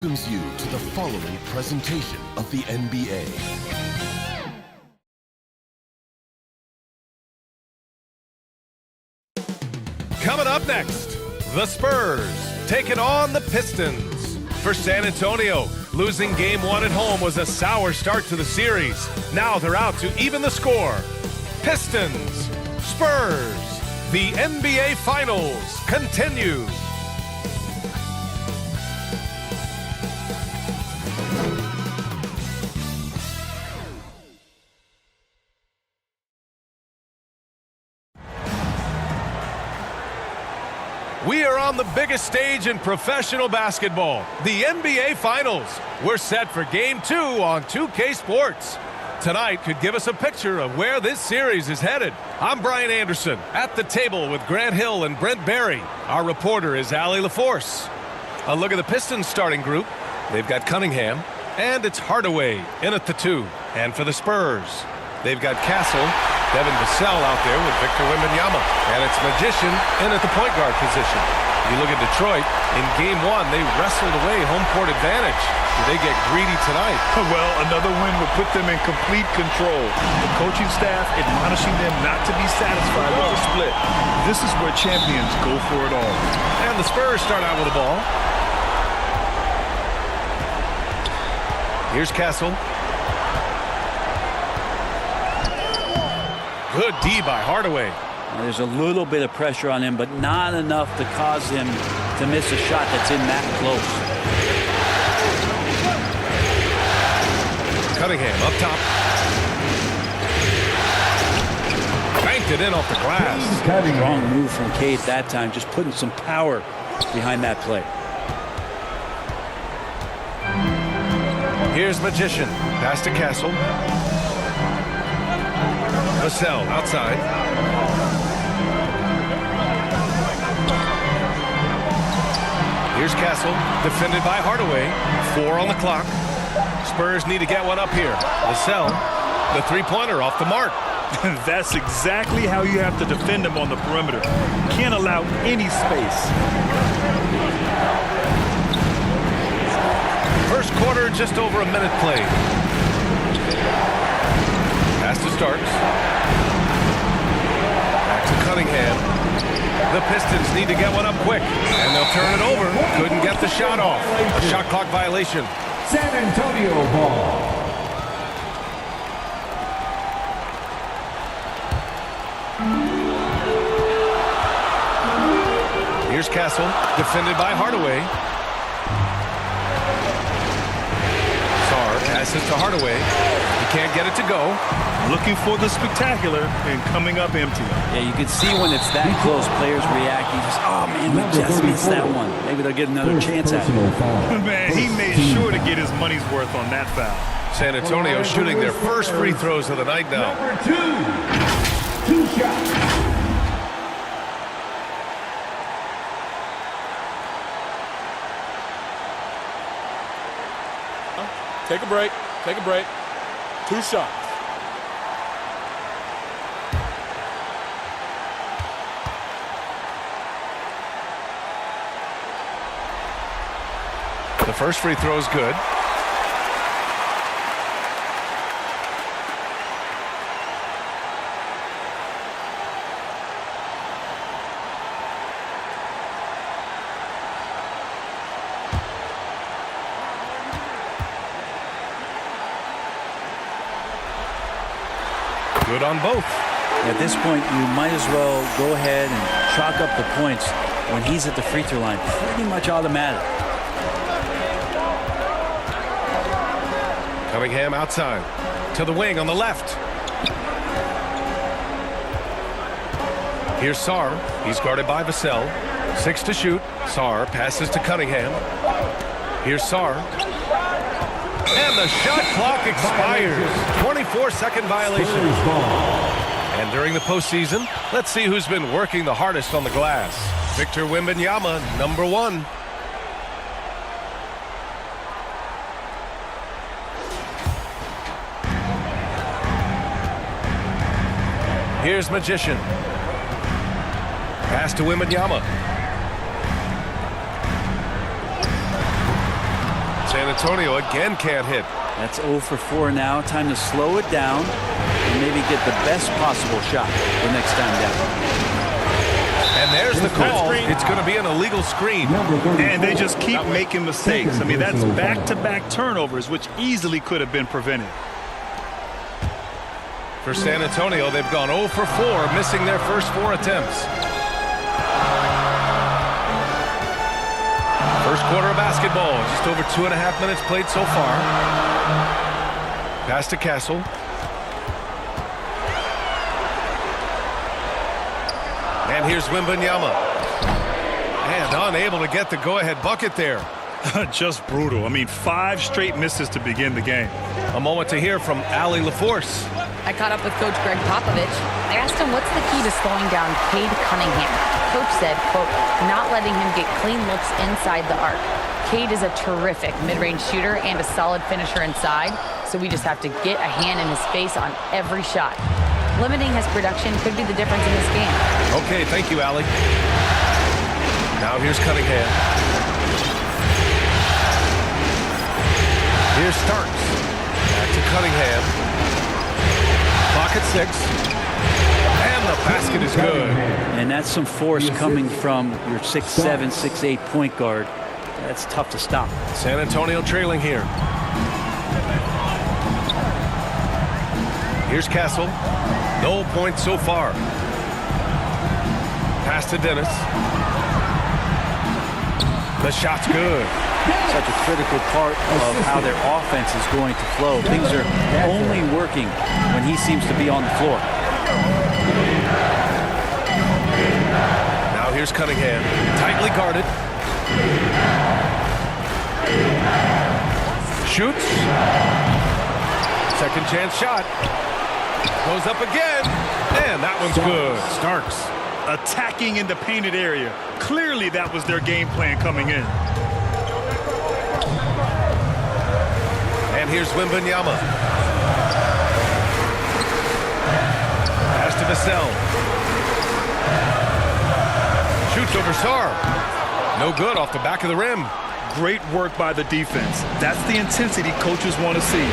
welcomes you to the following presentation of the NBA. Coming up next, the Spurs taking on the Pistons. For San Antonio, losing Game 1 at home was a sour start to the series. Now they're out to even the score. Pistons, Spurs, the NBA Finals continue. We are on the biggest stage in professional basketball, the NBA Finals. We're set for Game 2 on 2K Sports. Tonight could give us a picture of where this series is headed. I'm Brian Anderson, at the table with Grant Hill and Brent Barry. Our reporter is Allie LaForce. A look at the Pistons starting group. They've got Cunningham, and it's Hardaway in at the 2. And for the Spurs, they've got Castle, Devin Vassell out there with Victor Wembanyama. And it's Magician in at the point guard position. You look at Detroit, in Game 1, they wrestled away home court advantage. Do they get greedy tonight? Well, another win would put them in complete control. The coaching staff admonishing them not to be satisfied with the split. This is where champions go for it all. And the Spurs start out with the ball. Here's Castle. Good D by Hardaway. There's a little bit of pressure on him, but not enough to cause him to miss a shot that's in that close. Cunningham up top. Banked it in off the glass. Strong move from Cade that time, just putting some power behind that play. Here's Magician. Pass to Castle. Vassell outside. Here's Castle, defended by Hardaway. 4 on the clock. Spurs need to get one up here. Vassell, the three-pointer off the mark. That's exactly how you have to defend him on the perimeter. Can't allow any space. First quarter, just over a minute played. Pass to Starks. Back to Cunningham. The Pistons need to get one up quick, and they'll turn it over. Couldn't get the shot off. A shot clock violation. San Antonio ball. Here's Castle, defended by Hardaway. Sarr passes to Hardaway. He can't get it to go. Looking for the spectacular and coming up empty. Yeah, you can see when it's that close, players react. You just, oh man, we just missed that one. Maybe they'll get another chance at it. Man, he made sure to get his money's worth on that foul. San Antonio shooting their first free throws of the night now. Number 2 shots. Take a break. Take a break. 2 shots. The first free throw is good. Good on both. At this point, you might as well go ahead and chalk up the points when he's at the free throw line. Pretty much automatic. Cunningham outside. To the wing on the left. Here's Sarr. He's guarded by Vassell. 6 to shoot. Sarr passes to Cunningham. Here's Sarr. And the shot clock expires. 24-second violation. And during the postseason, let's see who's been working the hardest on the glass. Victor Wembanyama, number 1. Here's Magician. Pass to Wembanyama. San Antonio again can't hit. That's 0 for 4 now. Time to slow it down and maybe get the best possible shot the next time down. And there's the call. It's going to be an illegal screen. And they just keep making mistakes. I mean, that's back-to-back turnovers, which easily could have been prevented. For San Antonio, they've gone 0 for 4, missing their first 4 attempts. First quarter of basketball, just over 2.5 minutes played so far. Pass to Castle. And here's Wembanyama. And unable to get the go-ahead bucket there. Just brutal. I mean, 5 straight misses to begin the game. A moment to hear from Allie LaForce. I caught up with Coach Greg Popovich. I asked him what's the key to slowing down Cade Cunningham. Coach said, quote, not letting him get clean looks inside the arc. Cade is a terrific mid-range shooter and a solid finisher inside, so we just have to get a hand in his face on every shot. Limiting his production could be the difference in this game. Okay, thank you, Allie. Now here's Cunningham. Here's Starks. Back to Cunningham. Clock at 6. And the basket is good. And that's some force coming from your 6'7", 6'8" point guard. That's tough to stop. San Antonio trailing here. Here's Castle. No points so far. Pass to Dennis. The shot's good. Such a critical part of how their offense is going to flow. Things are only working when he seems to be on the floor. Now here's Cunningham. Tightly guarded. Shoots. Second chance shot. Goes up again. And that one's good. Starks. Attacking in the painted area. Clearly that was their game plan coming in. And here's Wembanyama. Pass to Vassell. Shoots over Sarr. No good off the back of the rim. Great work by the defense. That's the intensity coaches want to see.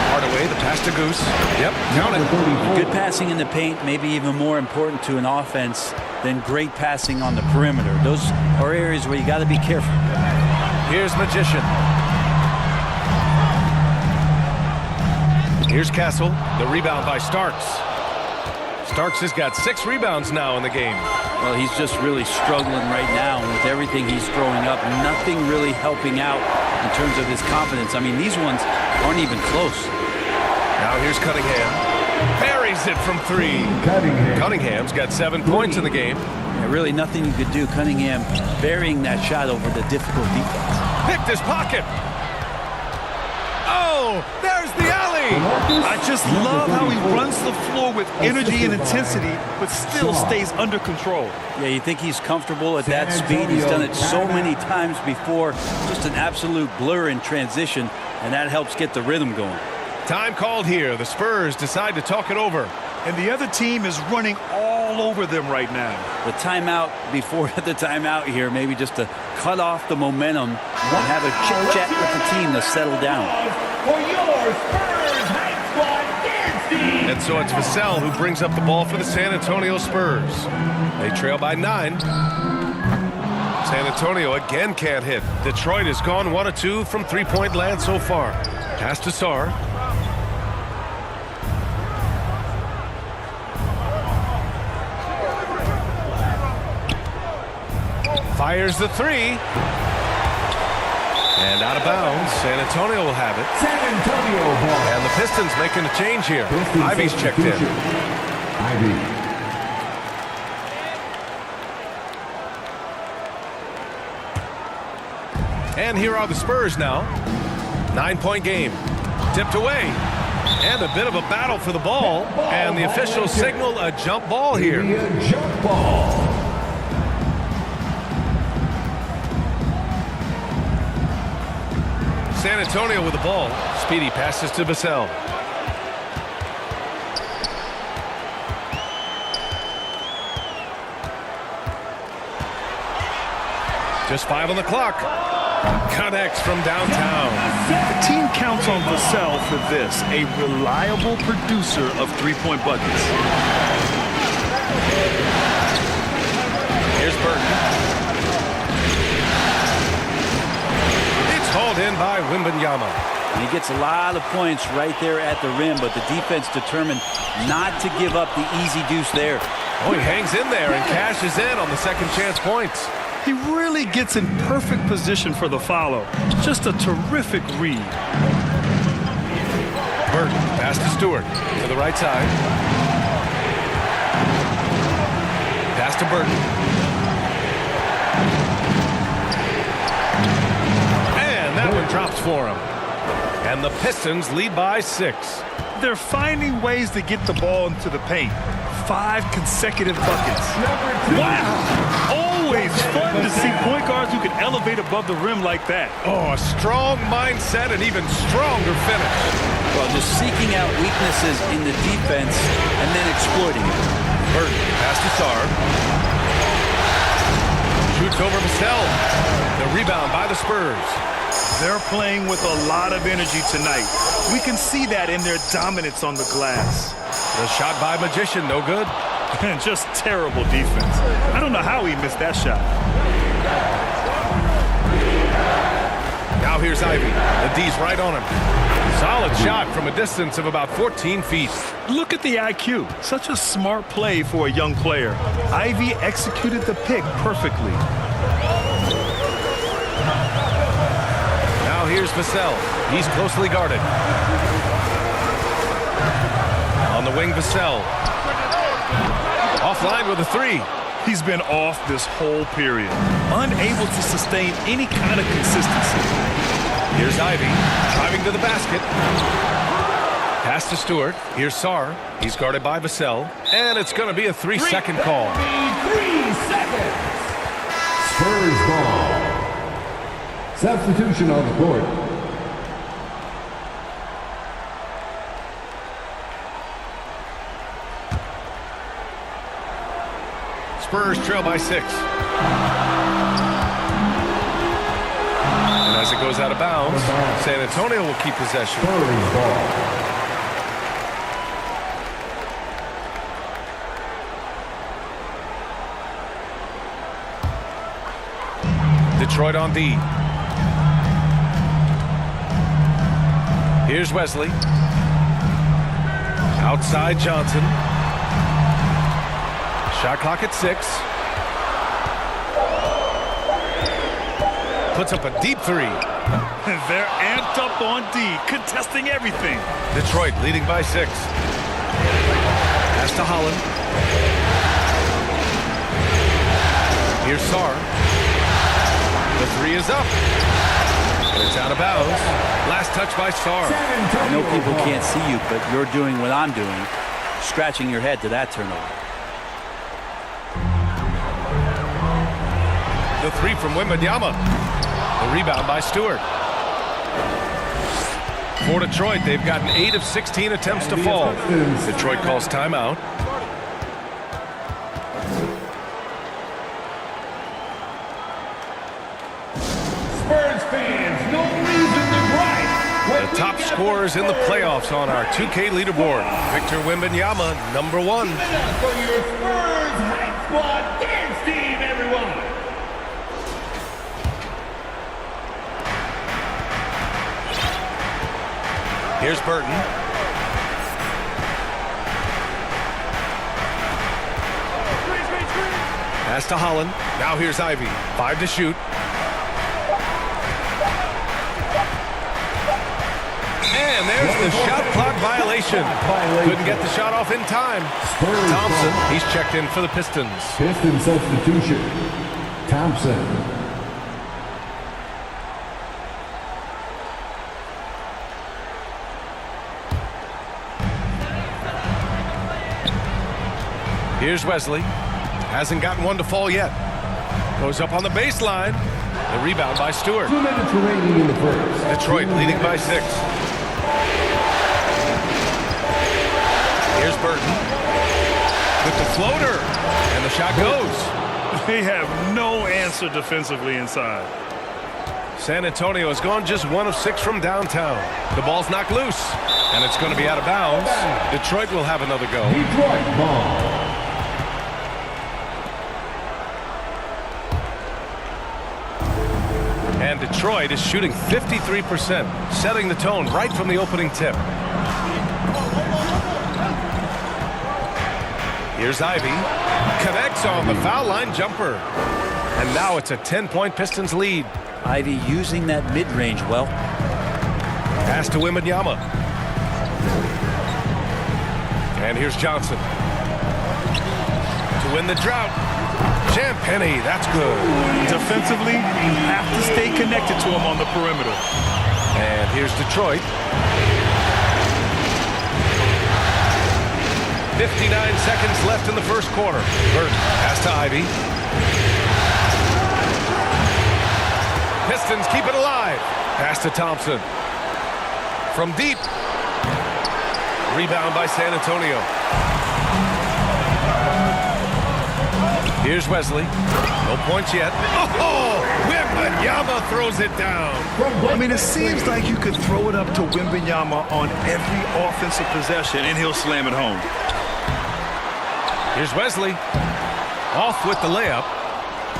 Hardaway, the pass to Goose. Yep, count it. Good passing in the paint, maybe even more important to an offense than great passing on the perimeter. Those are areas where you got to be careful. Here's Magician. Here's Castle. The rebound by Starks. Starks has got 6 rebounds now in the game. Well, he's just really struggling right now with everything he's throwing up. Nothing really helping out in terms of his confidence. I mean, these ones aren't even close. Now here's Cunningham. Buries it from 3. Cunningham's got 7 points in the game. Yeah, really nothing you could do. Cunningham burying that shot over the difficult defense. Picked his pocket. Oh, there's the alley. I just love how he runs the floor with energy and intensity, but still stays under control. Yeah, you think he's comfortable at that speed. He's done it so many times before. Just an absolute blur in transition, and that helps get the rhythm going. Time called here. The Spurs decide to talk it over. And the other team is running all over them right now. The timeout before the timeout here, maybe just to cut off the momentum and have a chit-chat with the team to settle down. For your Spurs High Squad Dance Team. And so it's Vassell who brings up the ball for the San Antonio Spurs. They trail by 9. San Antonio again can't hit. Detroit has gone 1 of 2 from 3-point land so far. Pass to Sarr. Fires the 3. And out of bounds. San Antonio will have it. San Antonio ball. And the Pistons making a change here. Ivy's checked in. Ivy. And here are the Spurs now. 9-point game. Tipped away. And a bit of a battle for the ball. And the officials signal a jump ball here. Jump ball. San Antonio with the ball. Speedy passes to Vassell. Just 5 on the clock. Connects from downtown. on Vassell for this, a reliable producer of three-point buckets. Here's Burton. It's hauled in by Wembanyama. And he gets a lot of points right there at the rim, but the defense determined not to give up the easy deuce there. Oh, he hangs in there and cashes in on the second chance points. He really gets in perfect position for the follow. Just a terrific read. Burton, pass to Stewart to the right side. Pass to Burton. And that one drops for him. And the Pistons lead by 6. They're finding ways to get the ball into the paint. 5 consecutive buckets. Wow! Always fun to see point guards who can elevate above the rim like that. Oh, a strong mindset and even stronger finish. Well, just seeking out weaknesses in the defense and then exploiting it. Burton, pass to Sarr. Shoots over Vassell. The rebound by the Spurs. They're playing with a lot of energy tonight. We can see that in their dominance on the glass. The shot by Magician, no good. And just terrible defense. I don't know how he missed that shot. Now here's Ivy. The D's right on him. Solid shot from a distance of about 14 feet. Look at the IQ. Such a smart play for a young player. Ivy executed the pick perfectly. Now here's Vassell. He's closely guarded. On the wing, Vassell. Offline with a 3. He's been off this whole period. Unable to sustain any kind of consistency. Here's Ivy, driving to the basket. Pass to Stewart. Here's Sarr. He's guarded by Vassell. And it's going to be a 3-second call. 3 seconds. Spurs ball. Substitution on the court. Spurs trail by 6. And as it goes out of bounds, San Antonio will keep possession. Spurs ball. Detroit on D. Here's Wesley. Outside Johnson. Shot clock at 6. Puts up a deep 3. They're amped up on D, contesting everything. Detroit leading by 6. Pass to Holland. Here's Sarr. The 3 is up. And it's out of bounds. Last touch by Sarr. I know people can't see you, but you're doing what I'm doing, scratching your head to that turnover. The 3 from Wembanyama. The rebound by Stewart. For Detroit, they've gotten 8 of 16 attempts to fall. Detroit calls timeout. Spurs fans, no reason to gripe. The top scorers in the playoffs on our 2K leaderboard. Victor Wembanyama, number 1. For your Spurs Hype Squad dance team, everyone. Here's Burton. Pass to Holland. Now here's Ivy. 5 to shoot. And there's the shot clock violation. Couldn't get the shot off in time. Thompson, he's checked in for the Pistons. Piston substitution. Thompson. Here's Wesley. Hasn't gotten one to fall yet. Goes up on the baseline. The rebound by Stewart. 2 minutes remaining in the first. Detroit leading by 6. Here's Burton with the floater, and the shot goes. They have no answer defensively inside. San Antonio has gone just 1 of 6 from downtown. The ball's knocked loose, and it's going to be out of bounds. Detroit will have another go. Detroit ball. And Detroit is shooting 53%, setting the tone right from the opening tip. Here's Ivy. Connects on the foul line jumper. And now it's a 10-point Pistons lead. Ivy using that mid-range well. Pass to Wembanyama. And here's Johnson. To win the drought. Champagnie, that's good. Defensively, you have to stay connected to him on the perimeter. And here's Detroit. 59 seconds left in the first quarter. Burton, pass to Ivy. Pistons keep it alive. Pass to Thompson. From deep. Rebound by San Antonio. Here's Wesley. No points yet. Oh! Wembanyama throws it down. I mean, it seems like you could throw it up to Wembanyama on every offensive possession, and he'll slam it home. Here's Wesley. Off with the layup.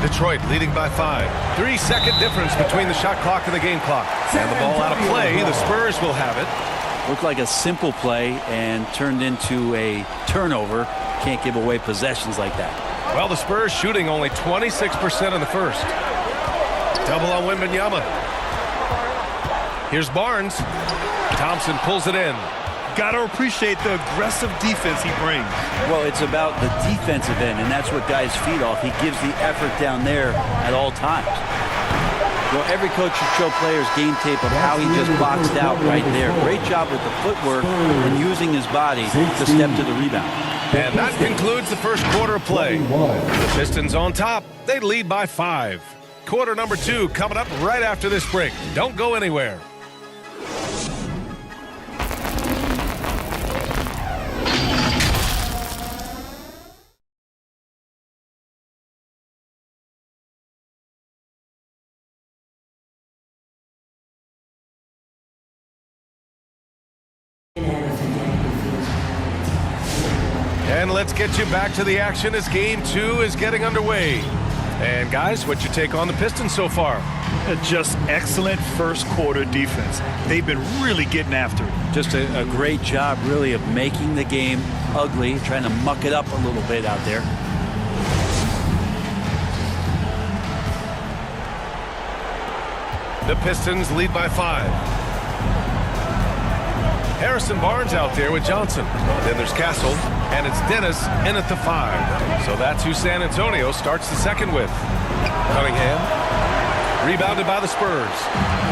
Detroit leading by 5. 3-second difference between the shot clock and the game clock. And the ball out of play. The Spurs will have it. Looked like a simple play and turned into a turnover. Can't give away possessions like that. Well, the Spurs shooting only 26% in the first. Double on Wembanyama. Here's Barnes. Thompson pulls it in. Got to appreciate the aggressive defense he brings. Well, it's about the defensive end, and that's what guys feed off. He gives the effort down there at all times. Well, every coach should show players game tape of how he just boxed out right there. Great job with the footwork and using his body to step to the rebound. And that concludes the first quarter of play. The Pistons on top. They lead by 5. Quarter number 2 coming up right after this break. Don't go anywhere. And let's get you back to the action as game 2 is getting underway. And guys, what's your take on the Pistons so far? Just excellent first quarter defense. They've been really getting after it. Just a great job, really, of making the game ugly, trying to muck it up a little bit out there. The Pistons lead by 5. Harrison Barnes out there with Johnson. Then there's Castle, and it's Dennis in at the 5. So that's who San Antonio starts the second with. Cunningham, rebounded by the Spurs.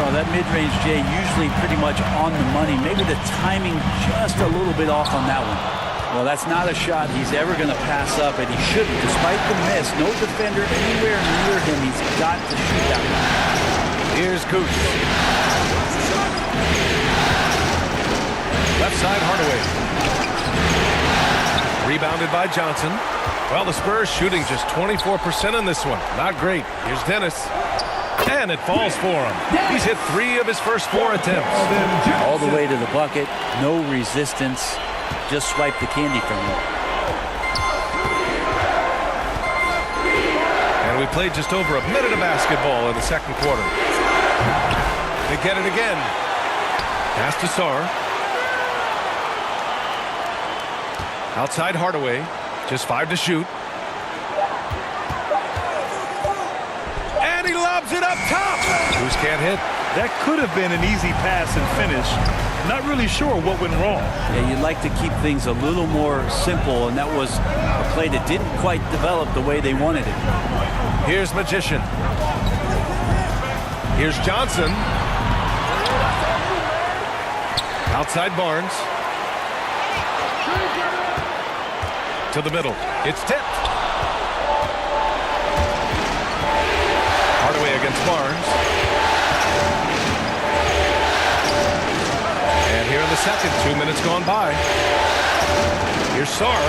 Well, that mid-range, Jay, usually pretty much on the money. Maybe the timing just a little bit off on that one. Well, that's not a shot he's ever going to pass up, and he shouldn't. Despite the miss, no defender anywhere near him. He's got to shoot that one. Here's Gooch. Left side, Hardaway. Rebounded by Johnson. Well, the Spurs shooting just 24% in this one. Not great. Here's Dennis. And it falls for him. He's hit 3 of his first 4 attempts. All the way to the bucket. No resistance. Just swipe the candy from him. And we played just over a minute of basketball in the second quarter. They get it again. Pass to Sarr. Outside Hardaway, just 5 to shoot. And he lobs it up top. Cruz can't hit. That could have been an easy pass and finish. Not really sure what went wrong. Yeah, you'd like to keep things a little more simple, and that was a play that didn't quite develop the way they wanted it. Here's Magician. Here's Johnson. Outside Barnes. To the middle. It's tipped. Hardaway against Barnes. And here in the second, 2 minutes gone by. Here's Sarr.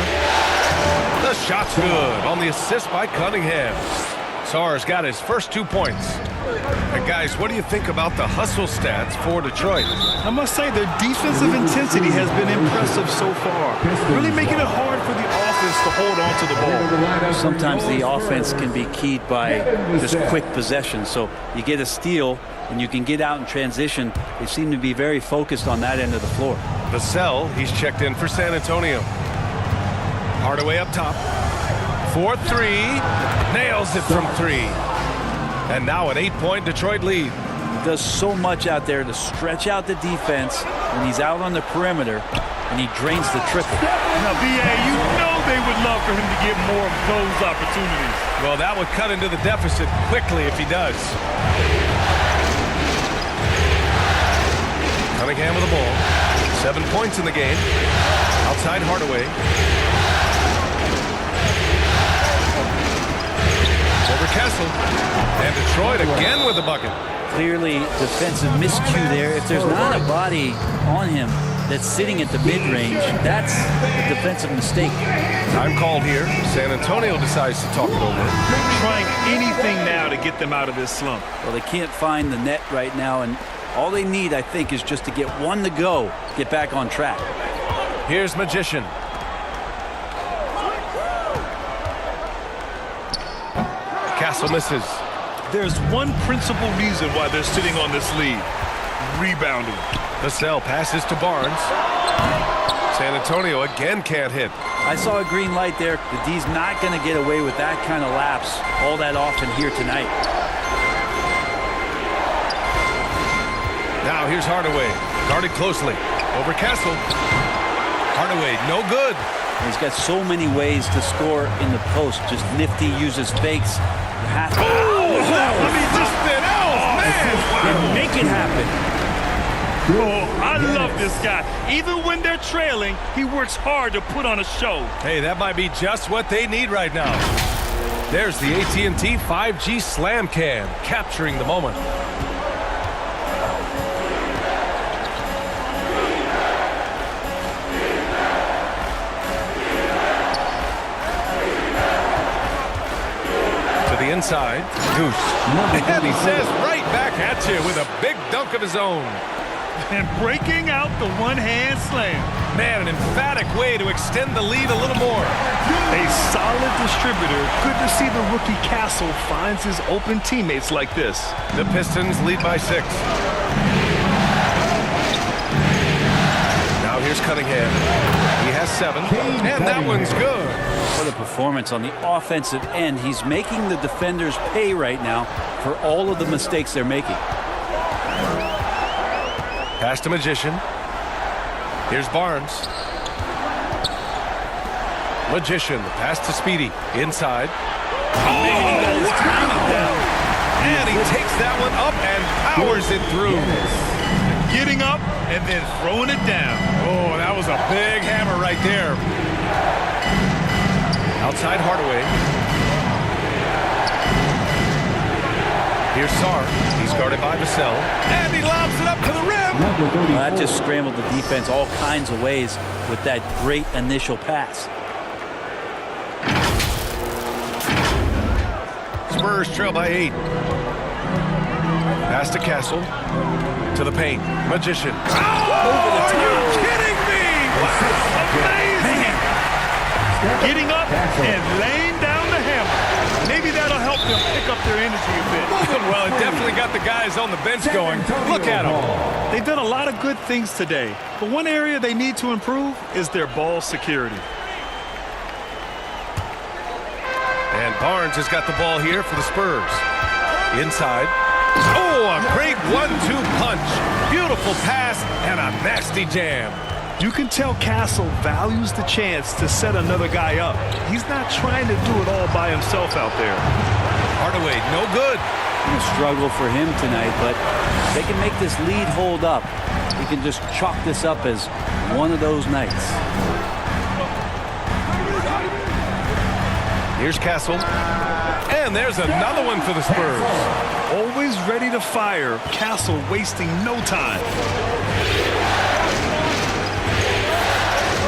The shot's good on the assist by Cunningham. Sarr's got his first 2 points. And guys, what do you think about the hustle stats for Detroit? I must say their defensive intensity has been impressive so far. Really making it hard for the offense to hold on to the ball. Sometimes the offense can be keyed by just quick possession. So you get a steal and you can get out in transition. They seem to be very focused on that end of the floor. Vassell, he's checked in for San Antonio. Hardaway up top. 4-3. Nails it from 3. And now an 8-point Detroit lead. He does so much out there to stretch out the defense when he's out on the perimeter, and he drains the triple. Now, B.A., you know they would love for him to get more of those opportunities. Well, that would cut into the deficit quickly if he does. Cunningham with the ball. 7 points in the game. Outside Hardaway. Over Kessel. And Detroit again with the bucket. Clearly defensive miscue there. If there's not a body on him that's sitting at the mid-range, that's a defensive mistake. Time called here. San Antonio decides to talk it over. Trying anything now to get them out of this slump. Well, they can't find the net right now, and all they need, I think, is just to get one to go, get back on track. Here's Magician. Castle misses. There's one principal reason why they're sitting on this lead. Rebounding. Vassell passes to Barnes. San Antonio again can't hit. I saw a green light there. The D's not going to get away with that kind of lapse all that often here tonight. Now here's Hardaway. Guarded closely. Over Castle. Hardaway, no good. He's got so many ways to score in the post. Just nifty, uses fakes. You have to. I mean, just that. Oh, man. And make it happen. Oh, I love this guy. Even when they're trailing, he works hard to put on a show. Hey, that might be just what they need right now. There's the AT&T 5G Slam Cam, capturing the moment. Inside, Goose. And he says right back at you with a big dunk of his own. And breaking out the one-hand slam. Man, an emphatic way to extend the lead a little more. A solid distributor. Good to see the rookie Castle finds his open teammates like this. The Pistons lead by 6. Now here's Cunningham. He has 7, and that one's good. What a performance on the offensive end. He's making the defenders pay right now for all of the mistakes they're making. Pass to Magician. Here's Barnes. Magician, the pass to Speedy. Inside. And he takes that one up and powers it through. Getting up and then throwing it down. Oh, that was a big hammer right there. Outside Hardaway. Here's Sarr. He's guarded by Vassell. And he lobs it up to the rim. Well, that just scrambled the defense all kinds of ways with that great initial pass. Spurs trail by 8. Pass to Castle. To the paint. Magician. Oh, are you kidding me? Wow. Amazing. Getting up and laying down the hammer. Maybe that'll help them pick up their energy a bit. Well, it definitely got the guys on the bench going. Look at them. They've done a lot of good things today, but one area they need to improve is their ball security. And Barnes has got the ball here for the Spurs. Inside. Oh, a great 1-2 punch. Beautiful pass and a nasty jam. You can tell Castle values the chance to set another guy up. He's not trying to do it all by himself out there. Hardaway, no good. A struggle for him tonight, but they can make this lead hold up. We can just chalk this up as one of those nights. Here's Castle. And there's another one for the Spurs. Always ready to fire. Castle wasting no time.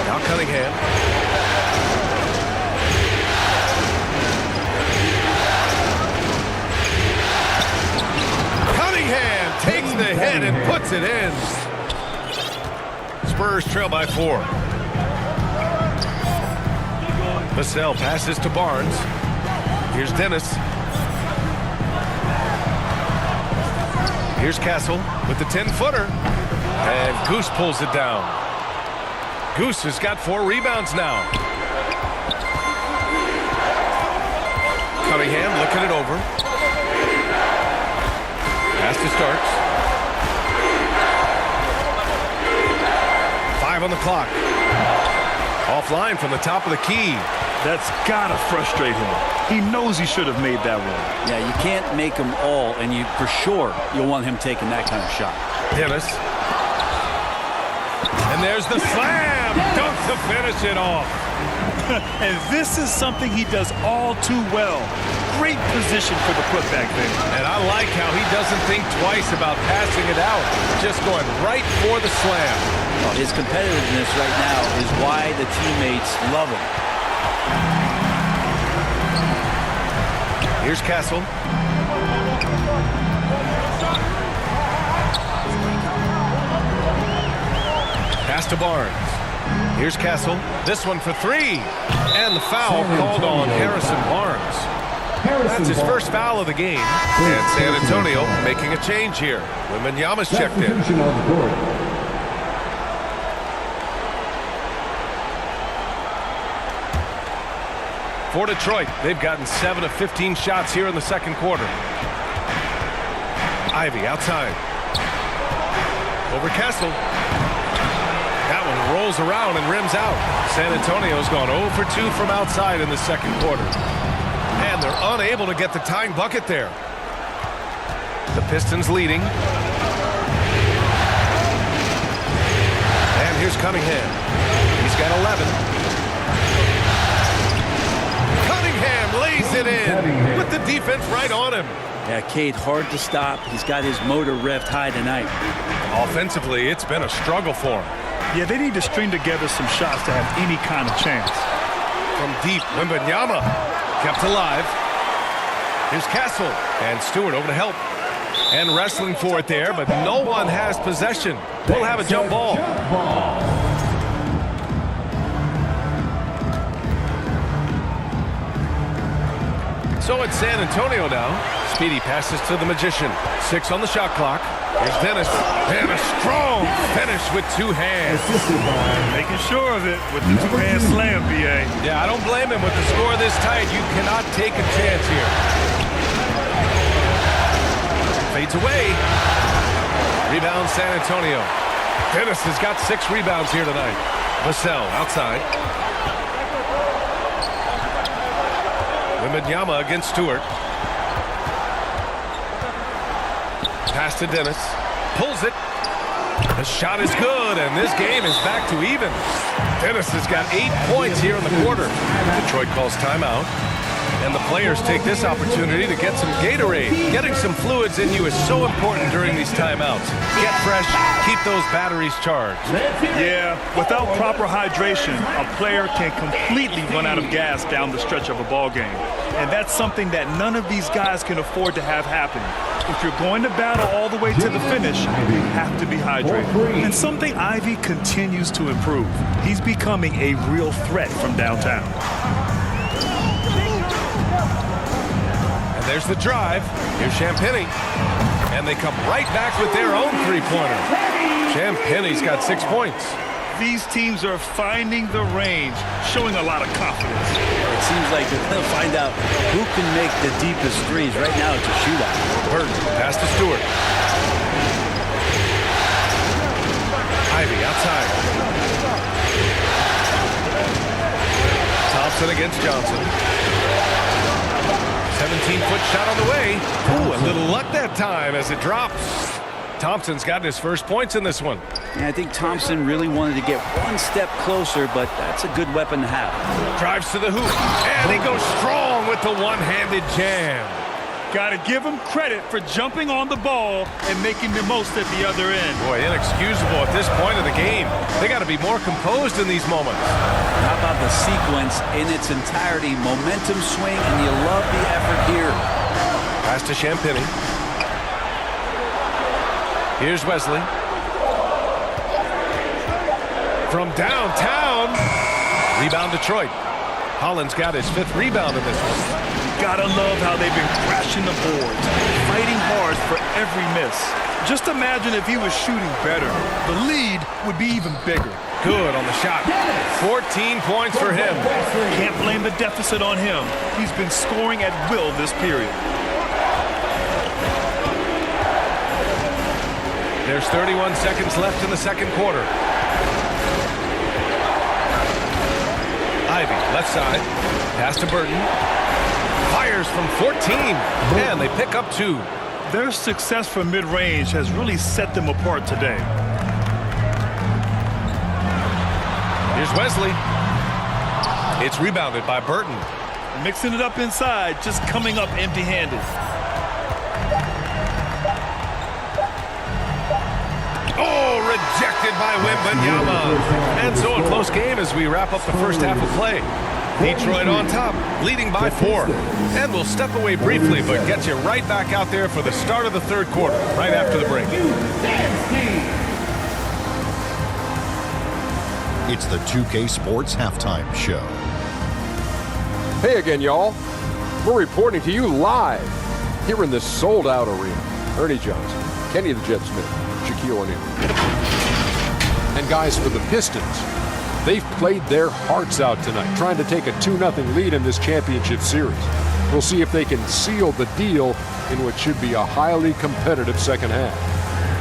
Now Cunningham. ahead and puts it in. Spurs trail by 4. Vassell passes to Barnes. Here's Dennis. Here's Castle with the 10-footer. And Goose pulls it down. Goose has got 4 rebounds now. Cunningham looking it over. Pass to Starks. 5 on the clock. Offline from the top of the key. That's gotta frustrate him. He knows he should have made that one. Yeah, you can't make them all, and you for sure you'll want him taking that kind of shot. Dennis. And there's the slam. Dunk to finish it off. And this is something he does all too well. Great position for the putback there. And I like how he doesn't think twice about passing it out. Just going right for the slam. Well, his competitiveness right now is why the teammates love him. Here's Castle. Pass to Barnes. Here's Castle. This one for 3. And the foul called on Harrison Barnes. That's his first foul of the game. And San Antonio making a change here. Wembanyama's checked in. For Detroit, they've gotten 7 of 15 shots here in the second quarter. Ivy outside. Over Castle. That one rolls around and rims out. San Antonio's gone 0 for 2 from outside in the second quarter. And they're unable to get the tying bucket there. The Pistons leading. And here's Cunningham. He's got 11. Lays it in with the defense right on him. Yeah, Cade, hard to stop. He's got his motor revved high tonight. Offensively, it's been a struggle for him. Yeah, they need to string together some shots to have any kind of chance. From deep, Wembanyama kept alive. Here's Castle and Stewart over to help. And wrestling for it there, but no one has possession. We'll have a jump ball. So it's San Antonio now. Speedy passes to the Magician. 6 on the shot clock. Here's Dennis. And a strong finish with 2 hands. Making sure of it with the 2-hand slam, B.A. Yeah, I don't blame him with the score this tight. You cannot take a chance here. Fades away. Rebound San Antonio. Dennis has got 6 rebounds here tonight. Vassell outside. Wembanyama against Stewart. Pass to Dennis. Pulls it. The shot is good, and this game is back to even. Dennis has got 8 points here in the quarter. Detroit calls timeout. And the players take this opportunity to get some Gatorade. Getting some fluids in you is so important during these timeouts. Get fresh, keep those batteries charged. Yeah, without proper hydration, a player can completely run out of gas down the stretch of a ball game. And that's something that none of these guys can afford to have happen. If you're going to battle all the way to the finish, you have to be hydrated. And something Ivy continues to improve. He's becoming a real threat from downtown. There's the drive. Here's Champagny. And they come right back with their own 3-pointer. Champagny's got 6 points. These teams are finding the range, showing a lot of confidence. It seems like they're going to find out who can make the deepest threes. Right now it's a shootout. Burton, pass to Stewart. Ivy outside. Thompson against Johnson. 17-foot shot on the way. Ooh, a little luck that time as it drops. Thompson's got his first points in this one. And I think Thompson really wanted to get one step closer, but that's a good weapon to have. Drives to the hoop, and he goes strong with the one-handed jam. Got to give him credit for jumping on the ball and making the most at the other end. Boy, inexcusable at this point of the game. They got to be more composed in these moments. How about the sequence in its entirety? Momentum swing, and you love the effort here. Pass to Champagny. Here's Wesley. From downtown. Rebound Detroit. Holland's got his 5th rebound in this one. Gotta love how they've been crashing the boards, fighting hard for every miss. Just imagine if he was shooting better. The lead would be even bigger. Good on the shot. 14 points for him. Can't blame the deficit on him. He's been scoring at will this period. There's 31 seconds left in the second quarter. Ivy, left side. Pass to Burton. Fires from 14. And they pick up 2. Their success from mid-range has really set them apart today. Here's Wesley. It's rebounded by Burton. Mixing it up inside, just coming up empty-handed. Oh, rejected by Wembanyama. And so a close game as we wrap up the first half of play. Detroit on top, leading by 4. And we'll step away briefly, but get you right back out there for the start of the third quarter, right after the break. It's the 2K Sports Halftime Show. Hey again, y'all. We're reporting to you live here in this sold-out arena. Ernie Johnson, Kenny the Jet Smith, Shaquille O'Neal. And guys, for the Pistons, they've played their hearts out tonight, trying to take a 2-0 lead in this championship series. We'll see if they can seal the deal in what should be a highly competitive second half.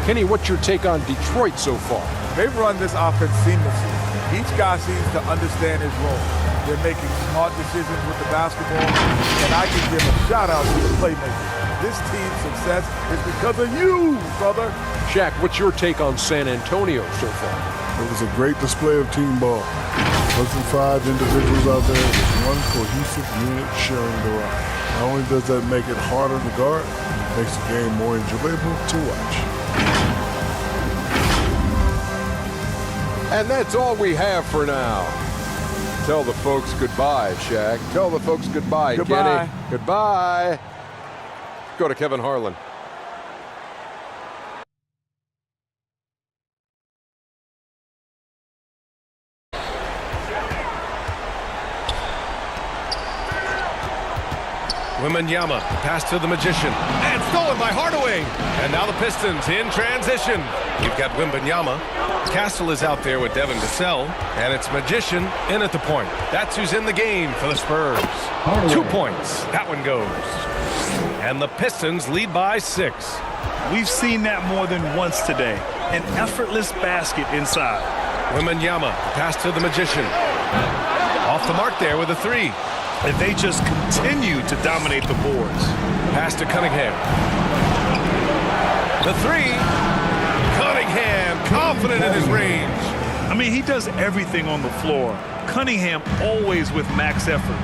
Kenny, what's your take on Detroit so far? They've run this offense seamlessly. Each guy seems to understand his role. They're making smart decisions with the basketball, and I can give a shout-out to the playmakers. This team's success is because of you, brother. Shaq, what's your take on San Antonio so far? It was a great display of team ball. Wasn't 5 individuals out there, it was one cohesive unit sharing the rock. Not only does that make it harder to guard, it makes the game more enjoyable to watch. And that's all we have for now. Tell the folks goodbye, Shaq. Tell the folks goodbye, Goodbye. Kenny. Goodbye. Go to Kevin Harlan. Wembanyama, pass to the Magician. And stolen by Hardaway. And now the Pistons in transition. You've got Wembanyama. Castle is out there with Devin Vassell. And it's Magician in at the point. That's who's in the game for the Spurs. 2 points. That one goes. And the Pistons lead by 6. We've seen that more than once today. An effortless basket inside. Wembanyama, pass to the Magician. Off the mark there with a 3. And they just continue to dominate the boards. Pass to Cunningham. The 3. Cunningham, confident in his range. I mean, he does everything on the floor. Cunningham always with max effort.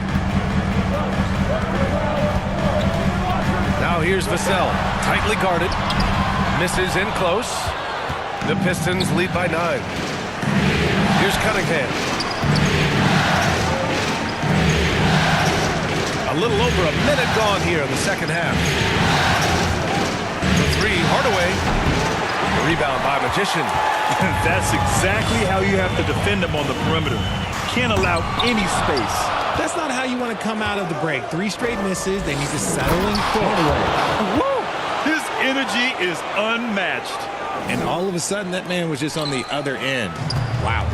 Now here's Vassell, tightly guarded. Misses in close. The Pistons lead by 9. Here's Cunningham. A little over a minute gone here in the second half. The 3, Hardaway. The rebound by Magician. That's exactly how you have to defend him on the perimeter. Can't allow any space. That's not how you want to come out of the break. 3 straight misses. They need to settle in quick. Woo! His energy is unmatched. And all of a sudden, that man was just on the other end. Wow.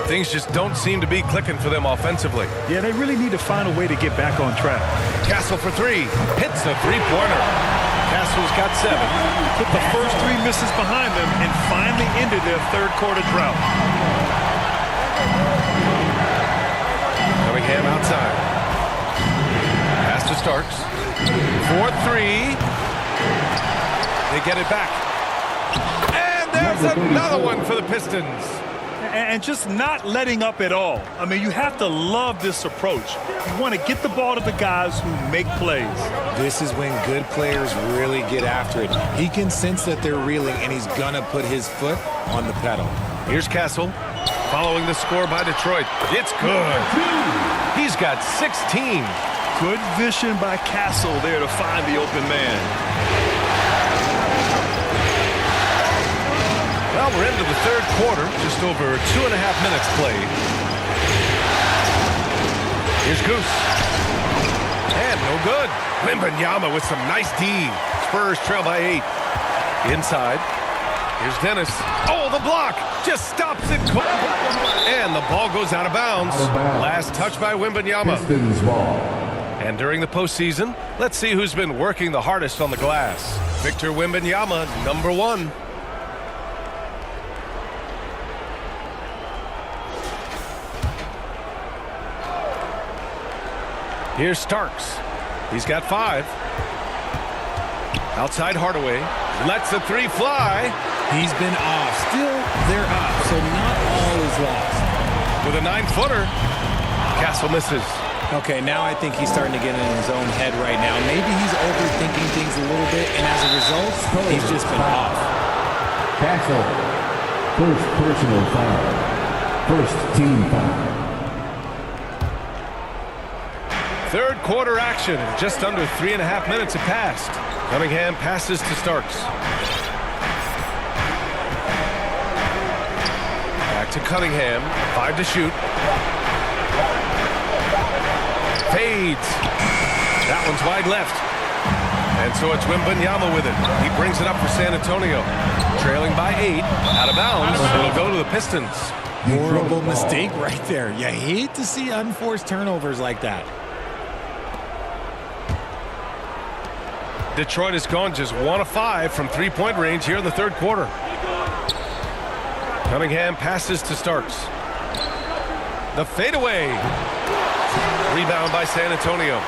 Things just don't seem to be clicking for them offensively. Yeah, they really need to find a way to get back on track. Castle for 3. Hits a 3-pointer. Castle's got 7. Put the first 3 misses behind them and finally ended their third quarter drought. Cunningham outside. Pass to Starks. 4-3. They get it back. And there's another one for the Pistons. And just not letting up at all. I mean, you have to love this approach. You want to get the ball to the guys who make plays. This is when good players really get after it. He can sense that they're reeling, and he's going to put his foot on the pedal. Here's Castle, following the score by Detroit. It's good. He's got 16. Good vision by Castle there to find the open man. Well, we're into the third quarter, just over 2.5 minutes played. Here's Goose. And no good. Wembanyama with some nice D. Spurs trail by 8. Inside. Here's Dennis. Oh, the block. Just stops it. And the ball goes out of bounds. Last touch by Wembanyama. Pistons ball. And during the postseason, let's see who's been working the hardest on the glass. Victor Wembanyama, number 1. Here's Starks. He's got 5. Outside Hardaway. Lets the 3 fly. He's been off. Still, they're up, so not all is lost. With a 9-footer. Castle misses. Okay, now I think he's starting to get in his own head right now. Maybe he's overthinking things a little bit, and as a result, he's just been off. Castle. First personal foul. First team foul. Third quarter action. Just under 3.5 minutes have passed. Cunningham passes to Starks. Back to Cunningham. 5 to shoot. Fades. That one's wide left. And so it's Wembanyama with it. He brings it up for San Antonio. Trailing by 8. Out of bounds. It'll go to the Pistons. Horrible mistake right there. You hate to see unforced turnovers like that. Detroit has gone just 1 of 5 from 3-point range here in the third quarter. Cunningham passes to Starks. The fadeaway. Rebound by San Antonio.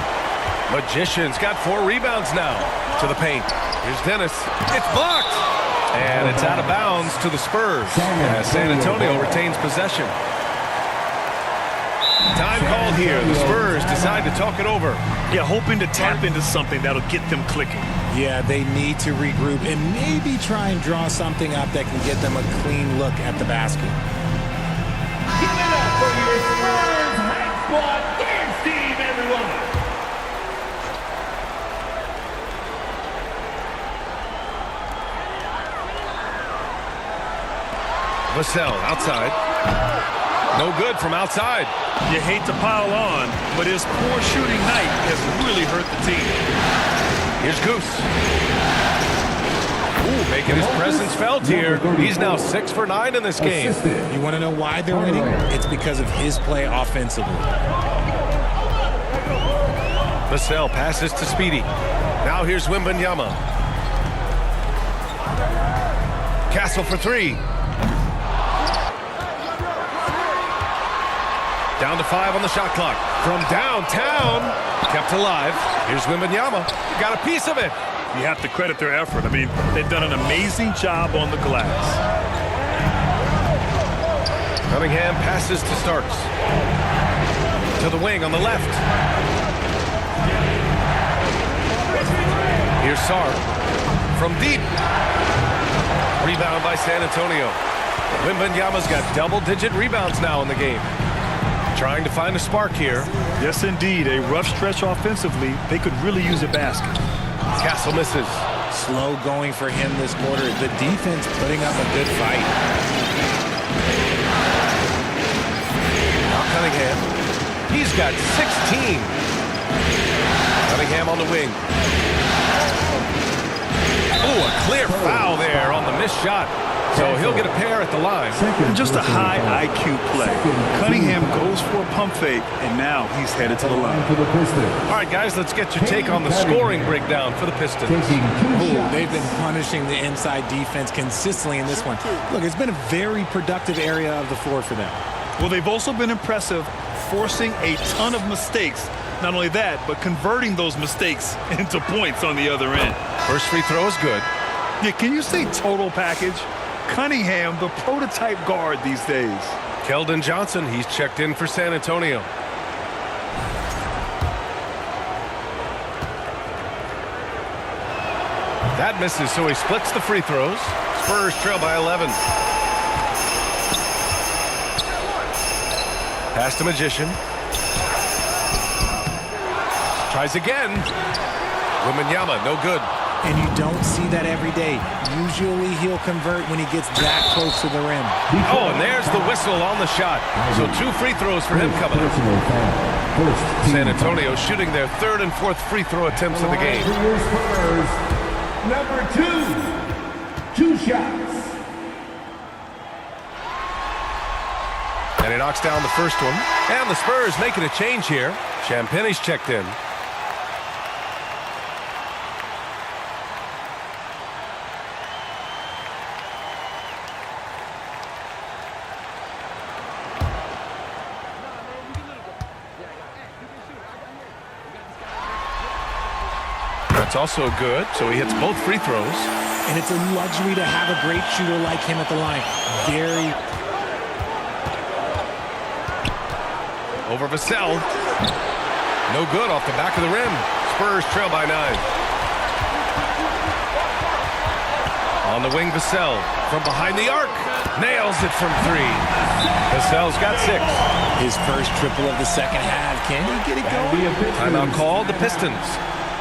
Magician's got 4 rebounds now to the paint. Here's Dennis. It's blocked. And it's out of bounds to the Spurs as San Antonio retains possession. Time called here. The Spurs decide to talk it over. Yeah, hoping to tap into something that'll get them clicking. Yeah, they need to regroup and maybe try and draw something up that can get them a clean look at the basket. Give it up for your Spurs Hype Squad dance team, everyone! Vassell outside. No good from outside. You hate to pile on, but his poor shooting night has really hurt the team. Here's Goose. Ooh, making his presence felt here. He's now 6 for 9 in this game. You want to know why they're winning? It's because of his play offensively. Vassell passes to Speedy. Now here's Wembanyama. Castle for 3. Down to 5 on the shot clock. From downtown, kept alive. Here's Wembanyama. Got a piece of it. You have to credit their effort. I mean, they've done an amazing job on the glass. Cunningham passes to Starks. To the wing on the left. Here's Sarr. From deep. Rebound by San Antonio. Wembanyama's got double-digit rebounds now in the game. Trying to find a spark here. Yes, indeed. A rough stretch offensively. They could really use a basket. Castle misses. Slow going for him this quarter. The defense putting up a good fight. Now Cunningham. He's got 16. Cunningham on the wing. Oh, a clear foul there on the missed shot. So he'll get a pair at the line. Just a high IQ play. Cunningham goes for a pump fake, and now he's headed to the line. All right, guys, let's get your take on the scoring breakdown for the Pistons. Ooh, they've been punishing the inside defense consistently in this one. Look, it's been a very productive area of the floor for them. Well, they've also been impressive, forcing a ton of mistakes. Not only that, but converting those mistakes into points on the other end. First free throw is good. Yeah, can you say total package? Cunningham, the prototype guard these days. Keldon Johnson, he's checked in for San Antonio. That misses, so he splits the free throws. Spurs trail by 11. Pass to Magician. Tries again. Wembanyama, no good. And you don't see that every day. Usually he'll convert when he gets that close to the rim. Oh, and there's the whistle on the shot. So 2 free throws for him coming up. San Antonio shooting their 3rd and 4th free throw attempts of the game. Number 2 shots. And he knocks down the first one. And the Spurs making a change here. Champagne's checked in. That's also good, so he hits both free throws. And it's a luxury to have a great shooter like him at the line. Over Vassell. No good off the back of the rim. Spurs trail by 9. On the wing, Vassell. From behind the arc. Nails it from 3. Vassell's got 6. His first triple of the second half. Can he get it going? Timeout called, the Pistons.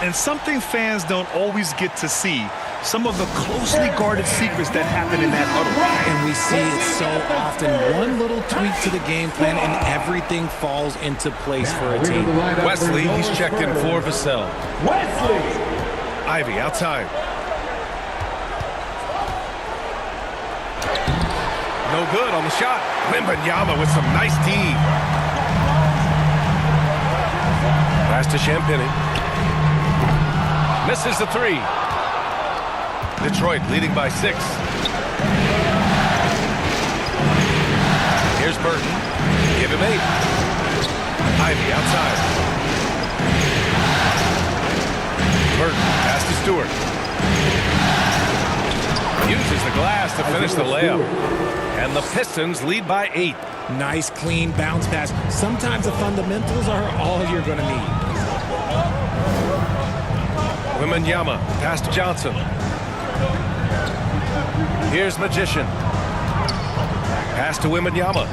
And something fans don't always get to see, some of the closely guarded secrets that happen in that huddle. And we see it so often. One little tweak to the game plan and everything falls into place for a team. Wesley, he's checked in for Vassell. Wesley. Ivy outside. No good on the shot. Wembanyama with some nice D. Pass to Champagny. Misses the 3. Detroit leading by 6. Here's Burton. Give him 8. Ivy outside. Burton pass to Stewart. Uses the glass to finish the layup. And the Pistons lead by 8. Nice, clean bounce pass. Sometimes the fundamentals are all you're going to need. Wembanyama, pass to Johnson. Here's Magician. Pass to Wembanyama.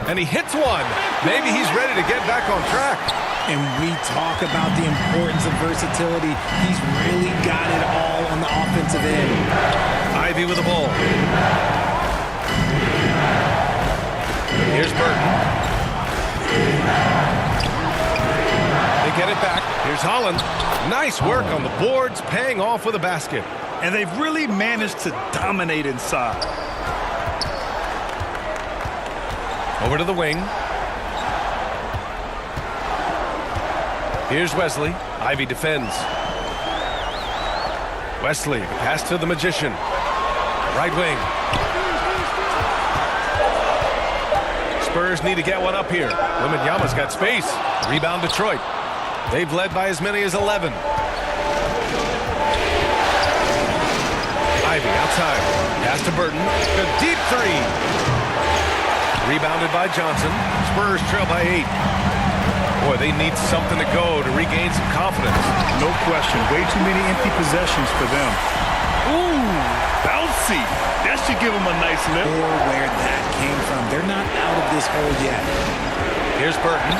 And he hits one. Maybe he's ready to get back on track. And we talk about the importance of versatility. He's really got it all on the offensive end. Ivy with the ball. Here's Burton. They get it back. Here's Holland. Nice work on the boards, paying off with a basket. And they've really managed to dominate inside. Over to the wing. Here's Wesley. Ivy defends. Wesley, the pass to the Magician. Right wing. Spurs need to get one up here. Wembanyama's got space. Rebound Detroit. They've led by as many as 11. Ivy outside. Pass to Burton. A deep 3. Rebounded by Johnson. Spurs trail by 8. Boy, they need something to go to regain some confidence. No question. Way too many empty possessions for them. Ooh, bouncy. That should give them a nice lift. Or where that came from. They're not out of this hole yet. Here's Burton.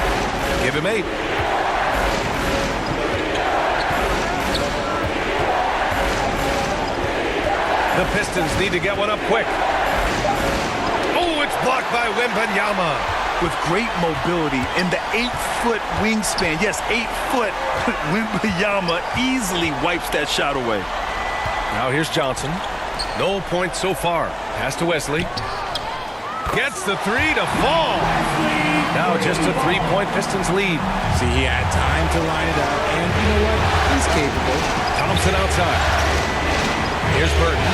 Give him 8. The Pistons need to get one up quick. Oh, it's blocked by Wembanyama. With great mobility and the 8-foot wingspan. Yes, 8 foot. Wembanyama easily wipes that shot away. Now here's Johnson. No points so far. Pass to Wesley. Gets the 3 to fall. Now just a 3-point Pistons lead. See, he had time to line it up, and you know what? He's capable. Thompson outside. Here's Burton.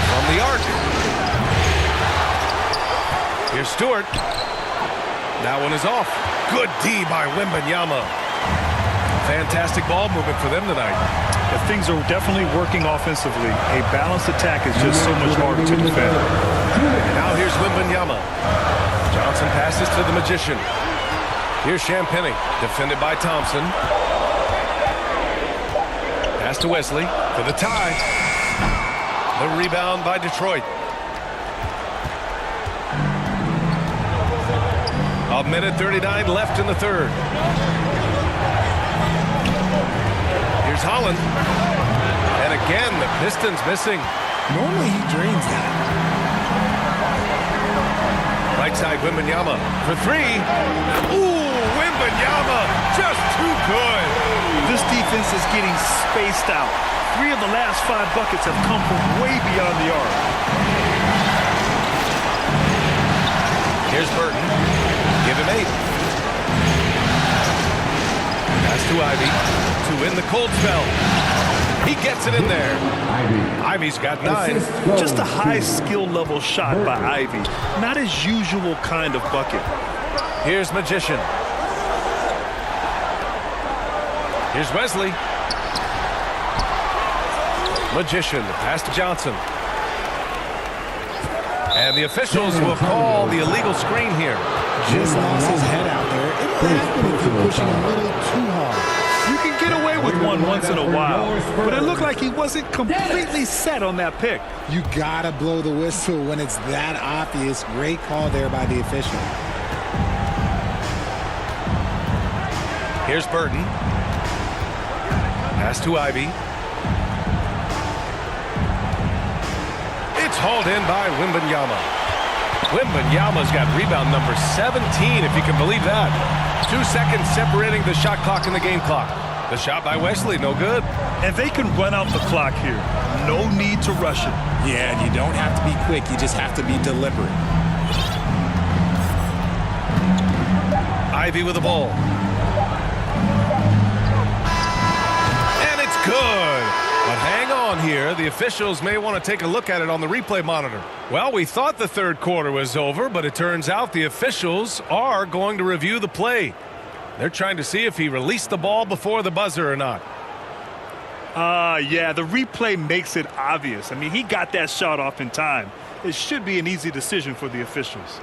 From the arc. Here's Stewart. That one is off. Good D by Wembanyama. Fantastic ball movement for them tonight. But things are definitely working offensively. A balanced attack is just so much harder to defend. And now here's Wembanyama. Johnson passes to the Magician. Here's Champagny, defended by Thompson. Pass to Wesley for the tie. The rebound by Detroit. A minute 39 left in the third. Here's Holland. And again, the Pistons missing. Normally he drains that. Right side, Wembanyama for three. Ooh, Wembanyama, just too good. This defense is getting spaced out. 3 of the last 5 buckets have come from way beyond the arc. Here's Burton. Give him 8. Pass to Ivy to win the cold spell. He gets it in there. Ivy's got 9. Just a high skill level shot by Ivy. Not his usual kind of bucket. Here's Magician. Here's Wesley. Magician, pass to Johnson. And the officials will call the illegal screen here. Just lost his head out there. It'll happen if you're pushing a little too hard. You can get away with one once in a while, but it looked like he wasn't completely set on that pick. You gotta blow the whistle when it's that obvious. Great call there by the official. Here's Burton. Pass to Ivy. It's hauled in by Wembanyama. Wembanyama's got rebound number 17, if you can believe that. 2 seconds separating the shot clock and the game clock. The shot by Wesley, no good. And they can run out the clock here. No need to rush it. Yeah, and you don't have to be quick. You just have to be deliberate. Ivy with the ball. And it's good. But hang on here. The officials may want to take a look at it on the replay monitor. Well, we thought the third quarter was over, but it turns out the officials are going to review the play. They're trying to see if he released the ball before the buzzer or not. Yeah, the replay makes it obvious. I mean, he got that shot off in time. It should be an easy decision for the officials.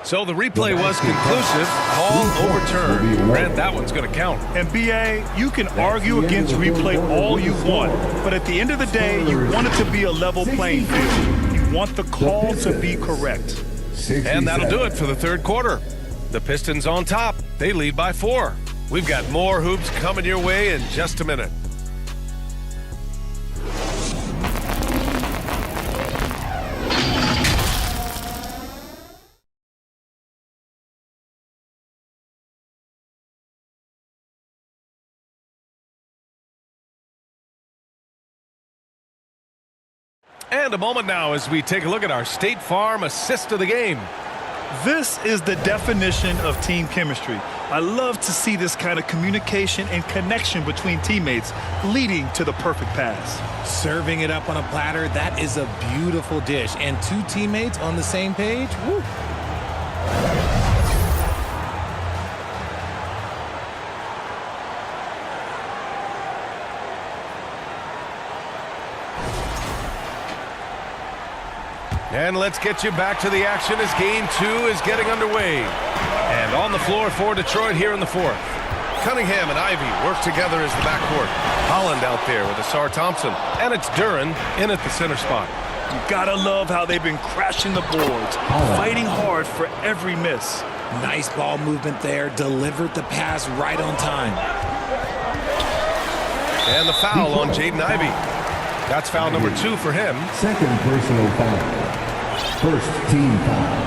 So the replay was conclusive. Call overturned. Grant, that one's going to count. And BA, you can argue against replay all you want, but at the end of the day, you want it to be a level playing field. You want the call to be correct. And that'll do it for the third quarter. The Pistons on top. They lead by 4. We've got more hoops coming your way in just a minute. And a moment now as we take a look at our State Farm assist of the game. This is the definition of team chemistry. I love to see this kind of communication and connection between teammates leading to the perfect pass. Serving it up on a platter, that is a beautiful dish. And 2 teammates on the same page, woo. And let's get you back to the action as game 2 is getting underway. And on the floor for Detroit here in the 4th. Cunningham and Ivy work together as the backcourt. Holland out there with Asar Thompson. And it's Duren in at the center spot. You gotta love how they've been crashing the boards, fighting hard for every miss. Nice ball movement there. Delivered the pass right on time. And the foul on Jaden Ivey. That's foul number 2 for him. Second personal foul. First team foul.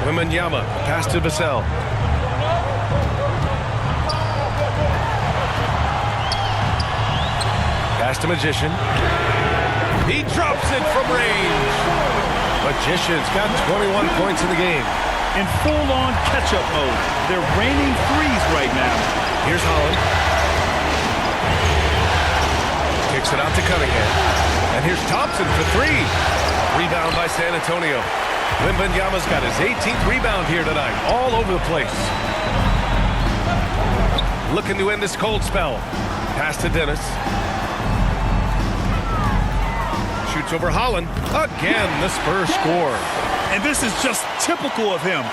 Wembanyama, pass to Vassell. Pass to Magician. He drops it from range. Magician's got 21 points in the game. In full-on catch-up mode. They're raining threes right now. Here's Holland. Kicks it out to Cunningham. And here's Thompson for 3. Rebound by San Antonio. Wembanyama's got his 18th rebound here tonight. All over the place. Looking to end this cold spell. Pass to Dennis. Shoots over Holland. Again, the Spurs score. And this is just typical of him,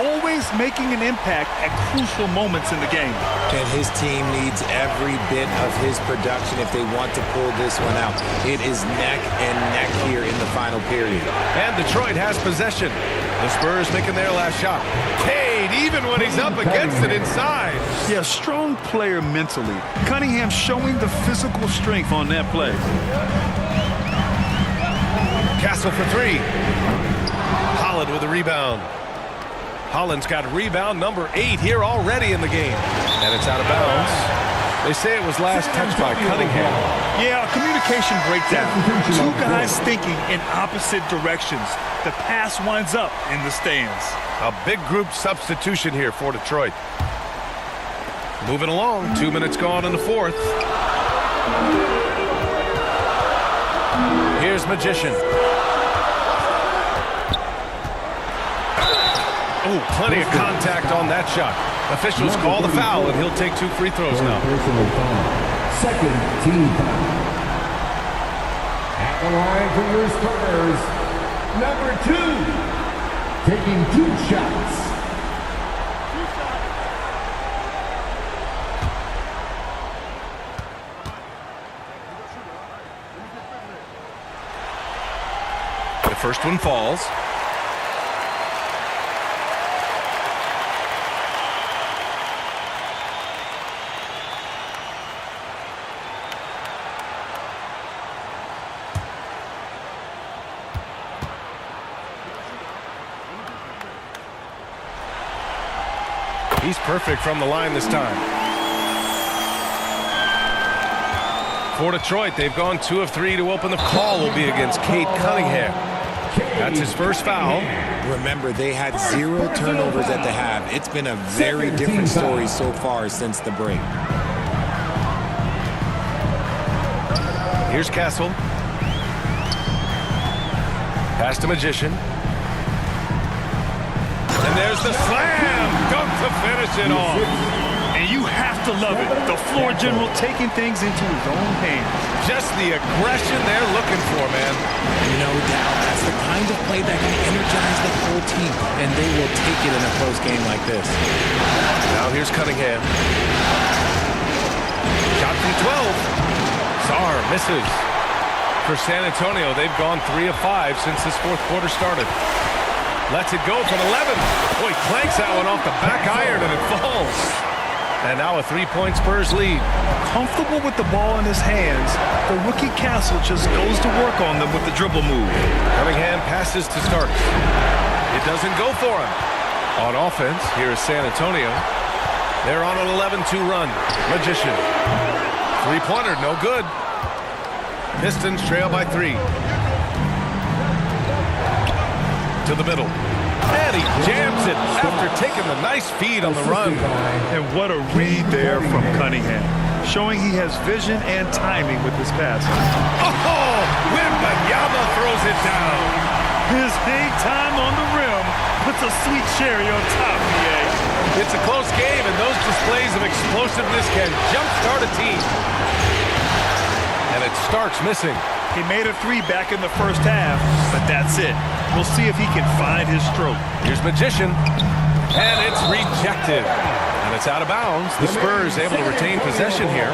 always making an impact at crucial moments in the game. And his team needs every bit of his production if they want to pull this one out. It is neck and neck here in the final period. And Detroit has possession. The Spurs making their last shot. Cade, even when he's up against it inside. Yeah, strong player mentally. Cunningham showing the physical strength on that play. Castle for three. Holland with a rebound. Holland's got rebound number 8 here already in the game. And it's out of bounds. They say it was last touched by Cunningham. Yeah, a communication breakdown. Two guys thinking in opposite directions. The pass winds up in the stands. A big group substitution here for Detroit. Moving along, 2 minutes gone in the fourth. Here's Magician. Oh, plenty of contact on that shot. Officials call the foul, and he'll take 2 free throws now. Second team foul. At the line for your Spurs, number 2, taking 2 shots. The first one falls. He's perfect from the line this time. For Detroit, they've gone 2 of 3 to open. The call will be against Cade Cunningham. That's his first foul. Remember, they had 0 turnovers at the half. It's been a very different story so far since the break. Here's Castle. Pass to Magician. And there's the slam dunk to finish it off. And you have to love it. The floor general taking things into his own hands. Just the aggression they're looking for, man. No doubt. That's the kind of play that can energize the whole team. And they will take it in a close game like this. Now here's Cunningham. Shot from 12. Sarr misses. For San Antonio, they've gone 3 of 5 since this fourth quarter started. Lets it go from 11. Boy, clanks that one off the back iron and it falls. And now a 3-point Spurs lead. Comfortable with the ball in his hands, the rookie Castle just goes to work on them with the dribble move. Cunningham passes to Starks. It doesn't go for him. On offense, here is San Antonio. They're on an 11-2 run. Magician. 3-pointer, no good. Pistons trail by 3. To the middle. And he jams it after taking the nice feed on the run. And what a read there from Cunningham. Showing he has vision and timing with his pass. Oh! Wembanyama throws it down. His hang time on the rim puts a sweet cherry on top of the egg. It's a close game, and those displays of explosiveness can jumpstart a team. And it starts missing. He made a 3 back in the first half, but that's it. We'll see if he can find his stroke. Here's Magician, and it's rejected. And it's out of bounds. The Spurs able to retain possession here.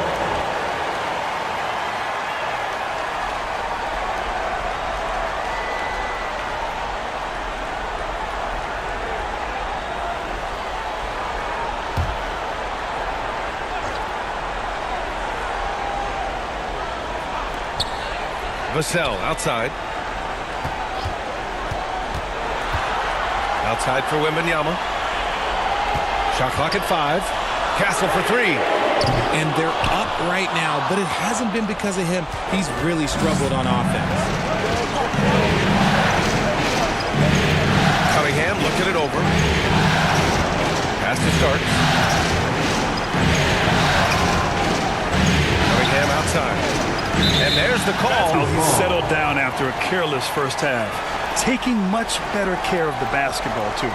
Vassell outside. Outside for Wembanyama. Shot clock at 5. Castle for 3. And they're up right now, but it hasn't been because of him. He's really struggled on offense. Cunningham looking it over. Pass to Starks. Cunningham outside. And there's the call. That's how he settled down after a careless first half. Taking much better care of the basketball, too.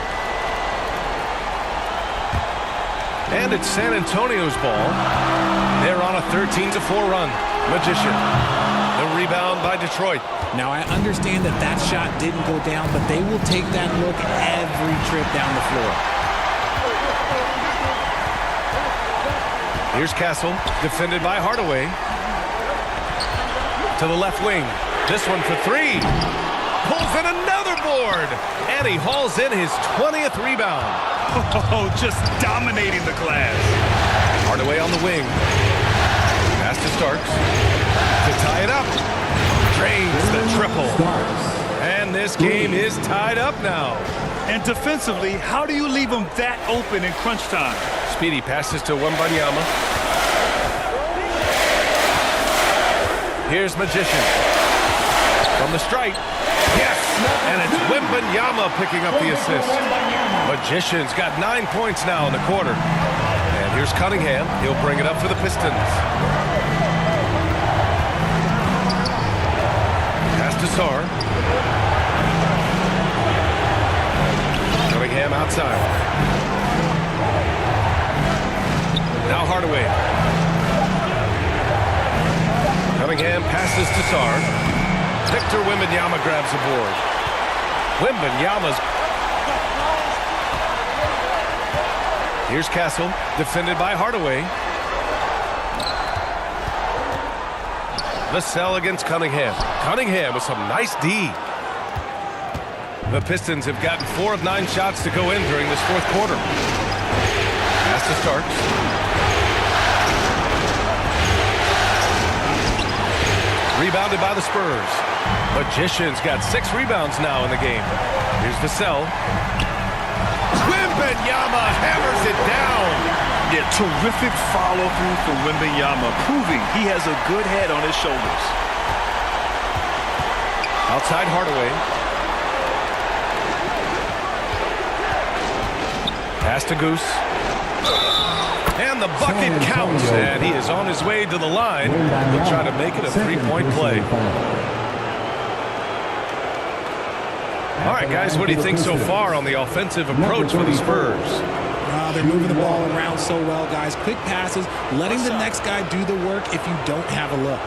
And it's San Antonio's ball. They're on a 13-4 run. Magician. The rebound by Detroit. Now, I understand that that shot didn't go down, but they will take that look every trip down the floor. Here's Castle, defended by Hardaway. To the left wing. This one for three. Pulls in another board. And he hauls in his 20th rebound. Oh, just dominating the glass. Hardaway on the wing. Pass to Starks. To tie it up. Drains the triple. And this game is tied up now. And defensively, how do you leave them that open in crunch time? Speedy passes to Wembanyama. Here's Magician. From the strike. Yes! And it's Wembanyama picking up the assist. Magician's got 9 points now in the quarter. And here's Cunningham. He'll bring it up for the Pistons. Pass to Sarr. Cunningham outside. Now Hardaway. Cunningham passes to Sarr. Victor Wembanyama grabs the board. Wembanyama's. Here's Castle, defended by Hardaway. Vassell against Cunningham. Cunningham with some nice D. The Pistons have gotten 4 of 9 shots to go in during this fourth quarter. Pass to Starks. Rebounded by the Spurs. Magician's got 6 rebounds now in the game. Here's Vassell. Wembanyama hammers it down. Yeah, terrific follow-through from Wembanyama, proving he has a good head on his shoulders. Outside Hardaway. Pass to Goose. And the bucket counts, and he is on his way to the line. He'll try to make it a 3-point play. All right, guys, what do you think so far on the offensive approach for the Spurs? They're moving the ball around so well, guys. Quick passes, letting the next guy do the work if you don't have a look.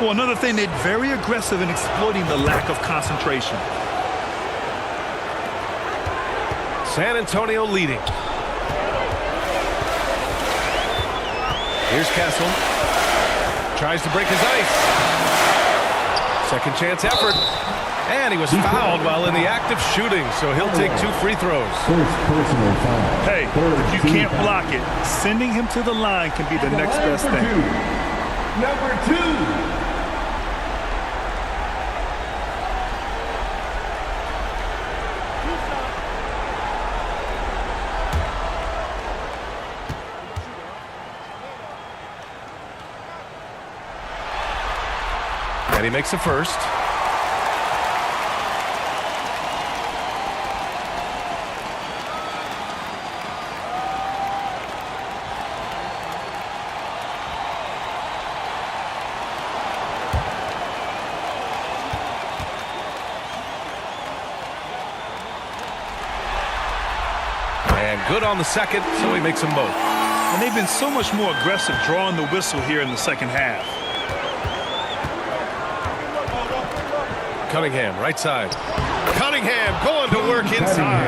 Well, another thing, they're very aggressive in exploiting the lack of concentration. San Antonio leading. Here's Castle. Tries to break his ice. Second chance effort. And he was fouled while in the act of shooting, so he'll take 2 free throws. Hey, if you can't block it, sending him to the line can be the next best thing. Number 2. And he makes the first. And good on the second, so he makes them both. And they've been so much more aggressive drawing the whistle here in the second half. Cunningham, right side. Cunningham going to work inside.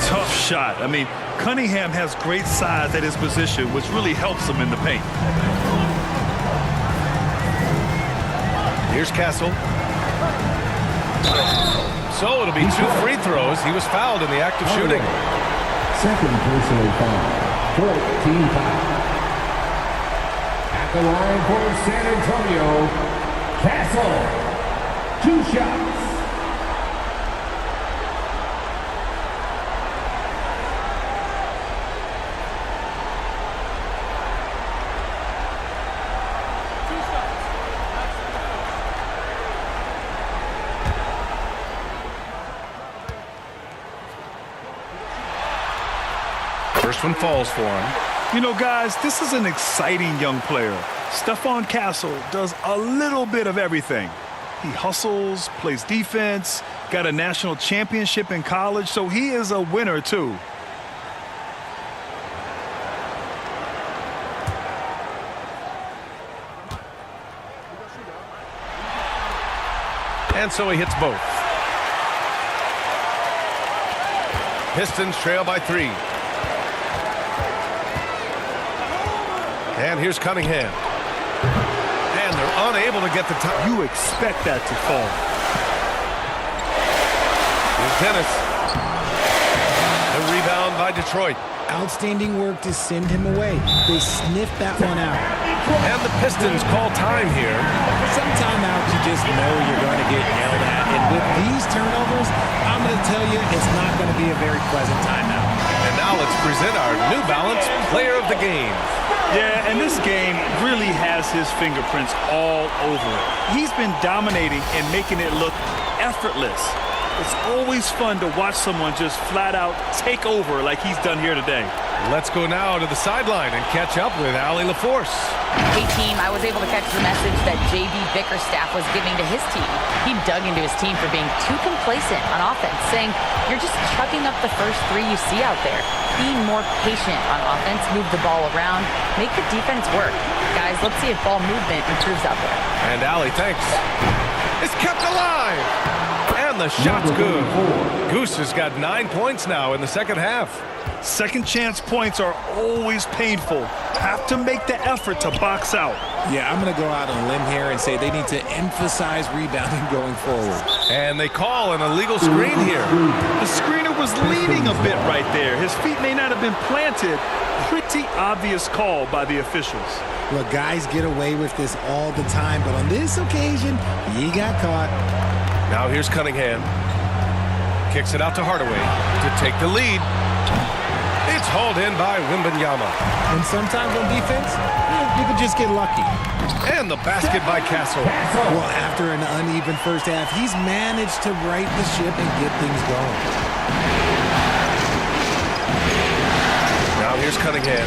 Tough shot. I mean, Cunningham has great size at his position, which really helps him in the paint. Here's Castle. So it'll be 2 free throws. He was fouled in the act of shooting. Second personal foul. 14 foul. At the line for San Antonio, Castle. 2 shots. First one falls for him. You know, guys, this is an exciting young player. Stephon Castle does a little bit of everything. He hustles, plays defense, got a national championship in college, so he is a winner, too. And so he hits both. Pistons trail by 3. And here's Cunningham. And they're unable to get the top. You expect that to fall. Here's Dennis. The rebound by Detroit. Outstanding work to send him away. They sniffed that one out. And the Pistons call time here. Some timeouts you just know you're going to get yelled at. And with these turnovers, I'm going to tell you it's not going to be a very pleasant timeout. And now let's present our New Balance Player of the Game. Yeah, and this game really has his fingerprints all over it. He's been dominating and making it look effortless. It's always fun to watch someone just flat out take over like he's done here today. Let's go now to the sideline and catch up with Allie LaForce. Hey, team, I was able to catch the message that J.B. Bickerstaff was giving to his team. He dug into his team for being too complacent on offense, saying, you're just chucking up the first 3 you see out there. Be more patient on offense, move the ball around, make the defense work. Guys, let's see if ball movement improves out there. And Allie, thanks. It's kept alive. And the shot's good. Goose has got 9 points now in the second half. Second chance points are always painful. Have to make the effort to box out. Yeah, I'm going to go out on a limb here and say they need to emphasize rebounding going forward. And they call an illegal screen here. The screener was leaning a bit right there. His feet may not have been planted. Pretty obvious call by the officials. Look, guys get away with this all the time, but on this occasion, he got caught. Now here's Cunningham. Kicks it out to Hardaway to take the lead. It's hauled in by Wembanyama. And sometimes on defense, you can just get lucky. And the basket by Castle. Well, after an uneven first half, he's managed to right the ship and get things going. Now here's Cunningham.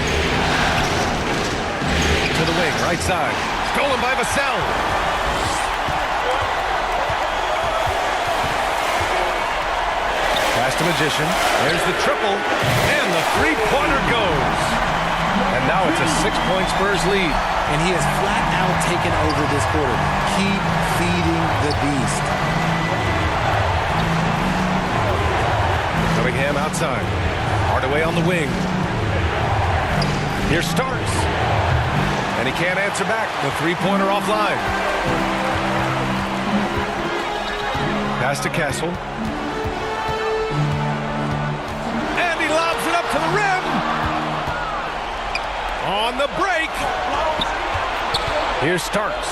To the wing, right side. Stolen by Vassell. Pass to Magician. There's the triple. And the three-pointer goes. And now it's a 6-point Spurs lead. And he has flat out taken over this quarter. Keep feeding the beast. Cunningham outside. Hardaway on the wing. Here's Starks. And he can't answer back. The three-pointer offline. Pass to Castle. And he lobs it up to the rim. On the break. Here's Starks.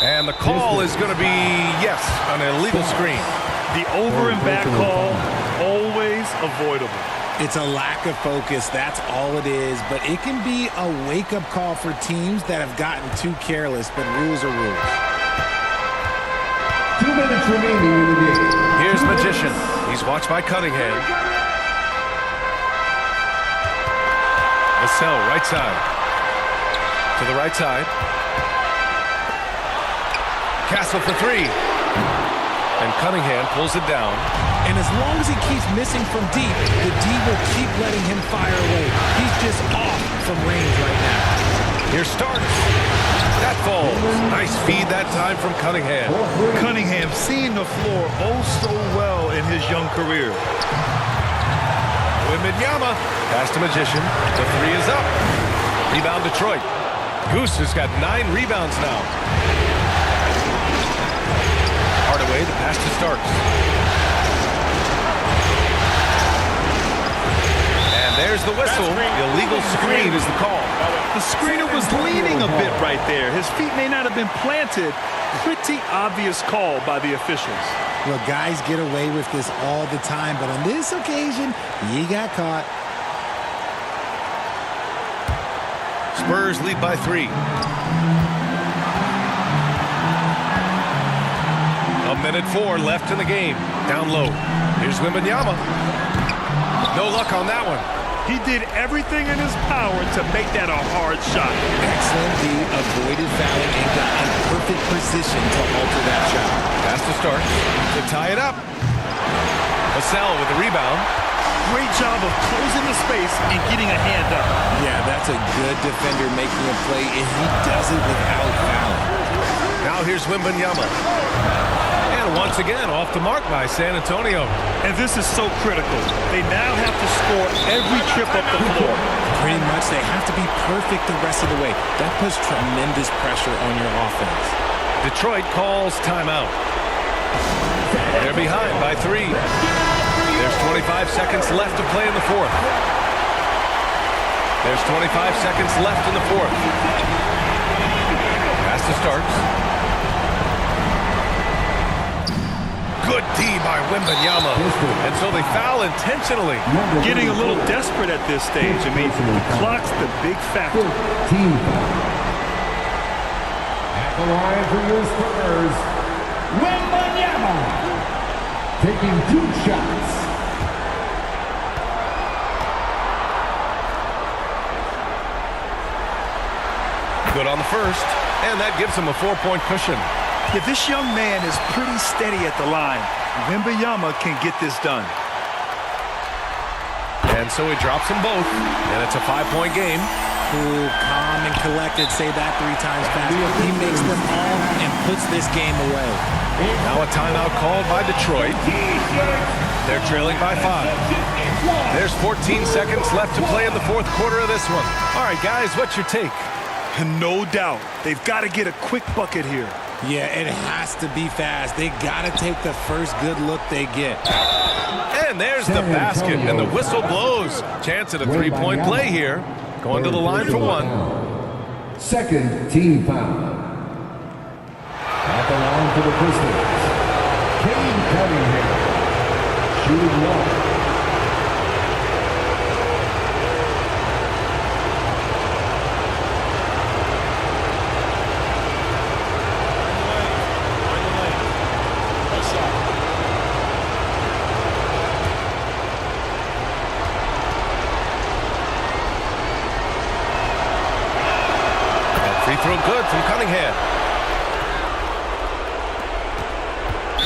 And the call is going to be, yes, an illegal screen. The over and back call, always avoidable. It's a lack of focus, that's all it is. But it can be a wake-up call for teams that have gotten too careless, but rules are rules. 2 minutes remaining in the game. Here's Magician. He's watched by Cunningham. Vassell, right side. To the right side. Castle for three. And Cunningham pulls it down. And as long as he keeps missing from deep, the D will keep letting him fire away. He's just off from range right now. Here's Starks. That falls. Nice feed that time from Cunningham. Cunningham seeing the floor oh so well in his young career. Wembanyama. Pass to Magician. The three is up. Rebound Detroit. Goose has got 9 rebounds now. Hardaway, the pass to Starks. And there's the whistle. The illegal screen is the call. The screener was leaning a bit right there. His feet may not have been planted. Pretty obvious call by the officials. Look, guys get away with this all the time, but on this occasion, he got caught. Spurs lead by 3. A minute 4 left in the game. Down low. Here's Wembanyama. No luck on that one. He did everything in his power to make that a hard shot. Excellent D, avoided fouling and got in perfect position to alter that shot. Pass to Starks to tie it up. Vassell with the rebound. Great job of closing the space and getting a hand up. Yeah, that's a good defender making a play, and he does it without fouling. Now here's Wembanyama. And once again, off the mark by San Antonio. And this is so critical. They now have to score every trip up the floor. Pretty much they have to be perfect the rest of the way. That puts tremendous pressure on your offense. Detroit calls timeout. They're behind by 3. There's 25 seconds left to play in the fourth. There's 25 seconds left in the fourth. Pass to Starks. Good D by Wembanyama. And so they foul intentionally. Getting a little desperate at this stage. I mean, the clock's the big factor. Team foul. At the line for your Spurs, Wembanyama taking 2 shots. Good on the first, and that gives him a 4-point cushion. Yeah, this young man is pretty steady at the line. Wembanyama can get this done. And so he drops them both, and it's a 5-point game. Cool, calm, and collected. Say that 3 times fast. He makes them all and puts this game away. Now a timeout called by Detroit. They're trailing by 5. There's 14 seconds left to play in the fourth quarter of this one. All right, guys, what's your take? No doubt. They've got to get a quick bucket here. Yeah, it has to be fast. They got to take the first good look they get. And there's the basket, and the whistle blows. Chance at a 3-point play here. Going to the line for 1. Second team foul. At the line for the Pistons, Cade Cunningham, shooting 1. Free throw good from Cunningham.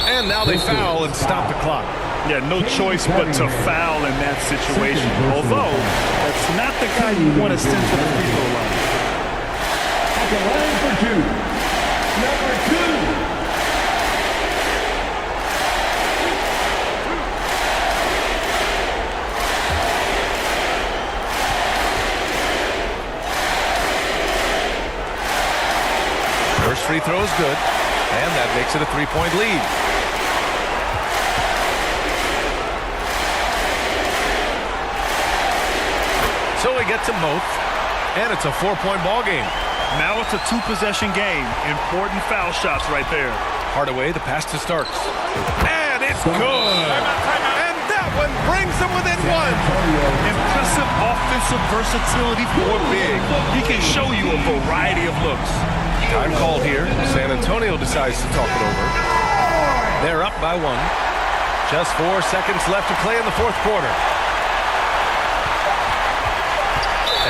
And now they foul and stop the clock. Yeah, no choice but to foul in that situation. Although, that's not the guy you want to send to the free throw line. At the line for 2, number 2. First free throw is good, and that makes it a 3-point lead. So he gets them both, and it's a 4-point ball game. Now it's a 2-possession game. Important foul shots right there. Hardaway, the pass to Starks. And it's good! And that one brings them within 1. Impressive offensive versatility for big. He can show you a variety of looks. Time called here. San Antonio decides to talk it over. They're up by 1. Just 4 seconds left to play in the fourth quarter.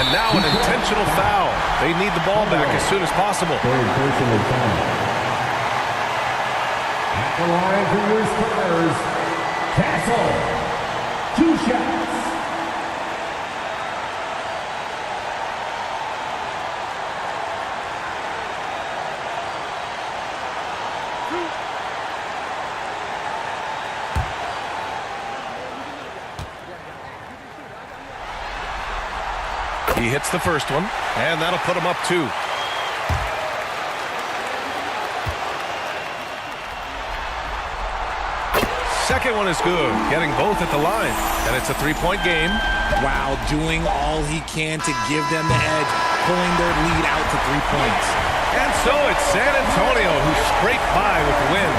And now an intentional foul. They need the ball back as soon as possible. Third personal foul. At the line for your Spurs, Castle, 2 shots. He hits the first one, and that'll put him up 2. Second one is good, getting both at the line, and it's a 3-point game. Wow, doing all he can to give them the edge, pulling their lead out to 3 points. And so it's San Antonio who scraped by with the win.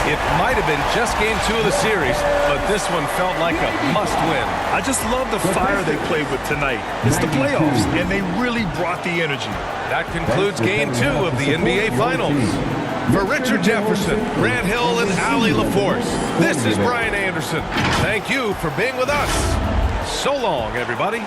It might have been just game 2 of the series, but this one felt like a must-win. I just love the fire they played with tonight. It's the playoffs, and they really brought the energy. That concludes game 2 of the NBA Finals. For Richard Jefferson, Grant Hill, and Allie LaForce, this is Brian Anderson. Thank you for being with us. So long, everybody.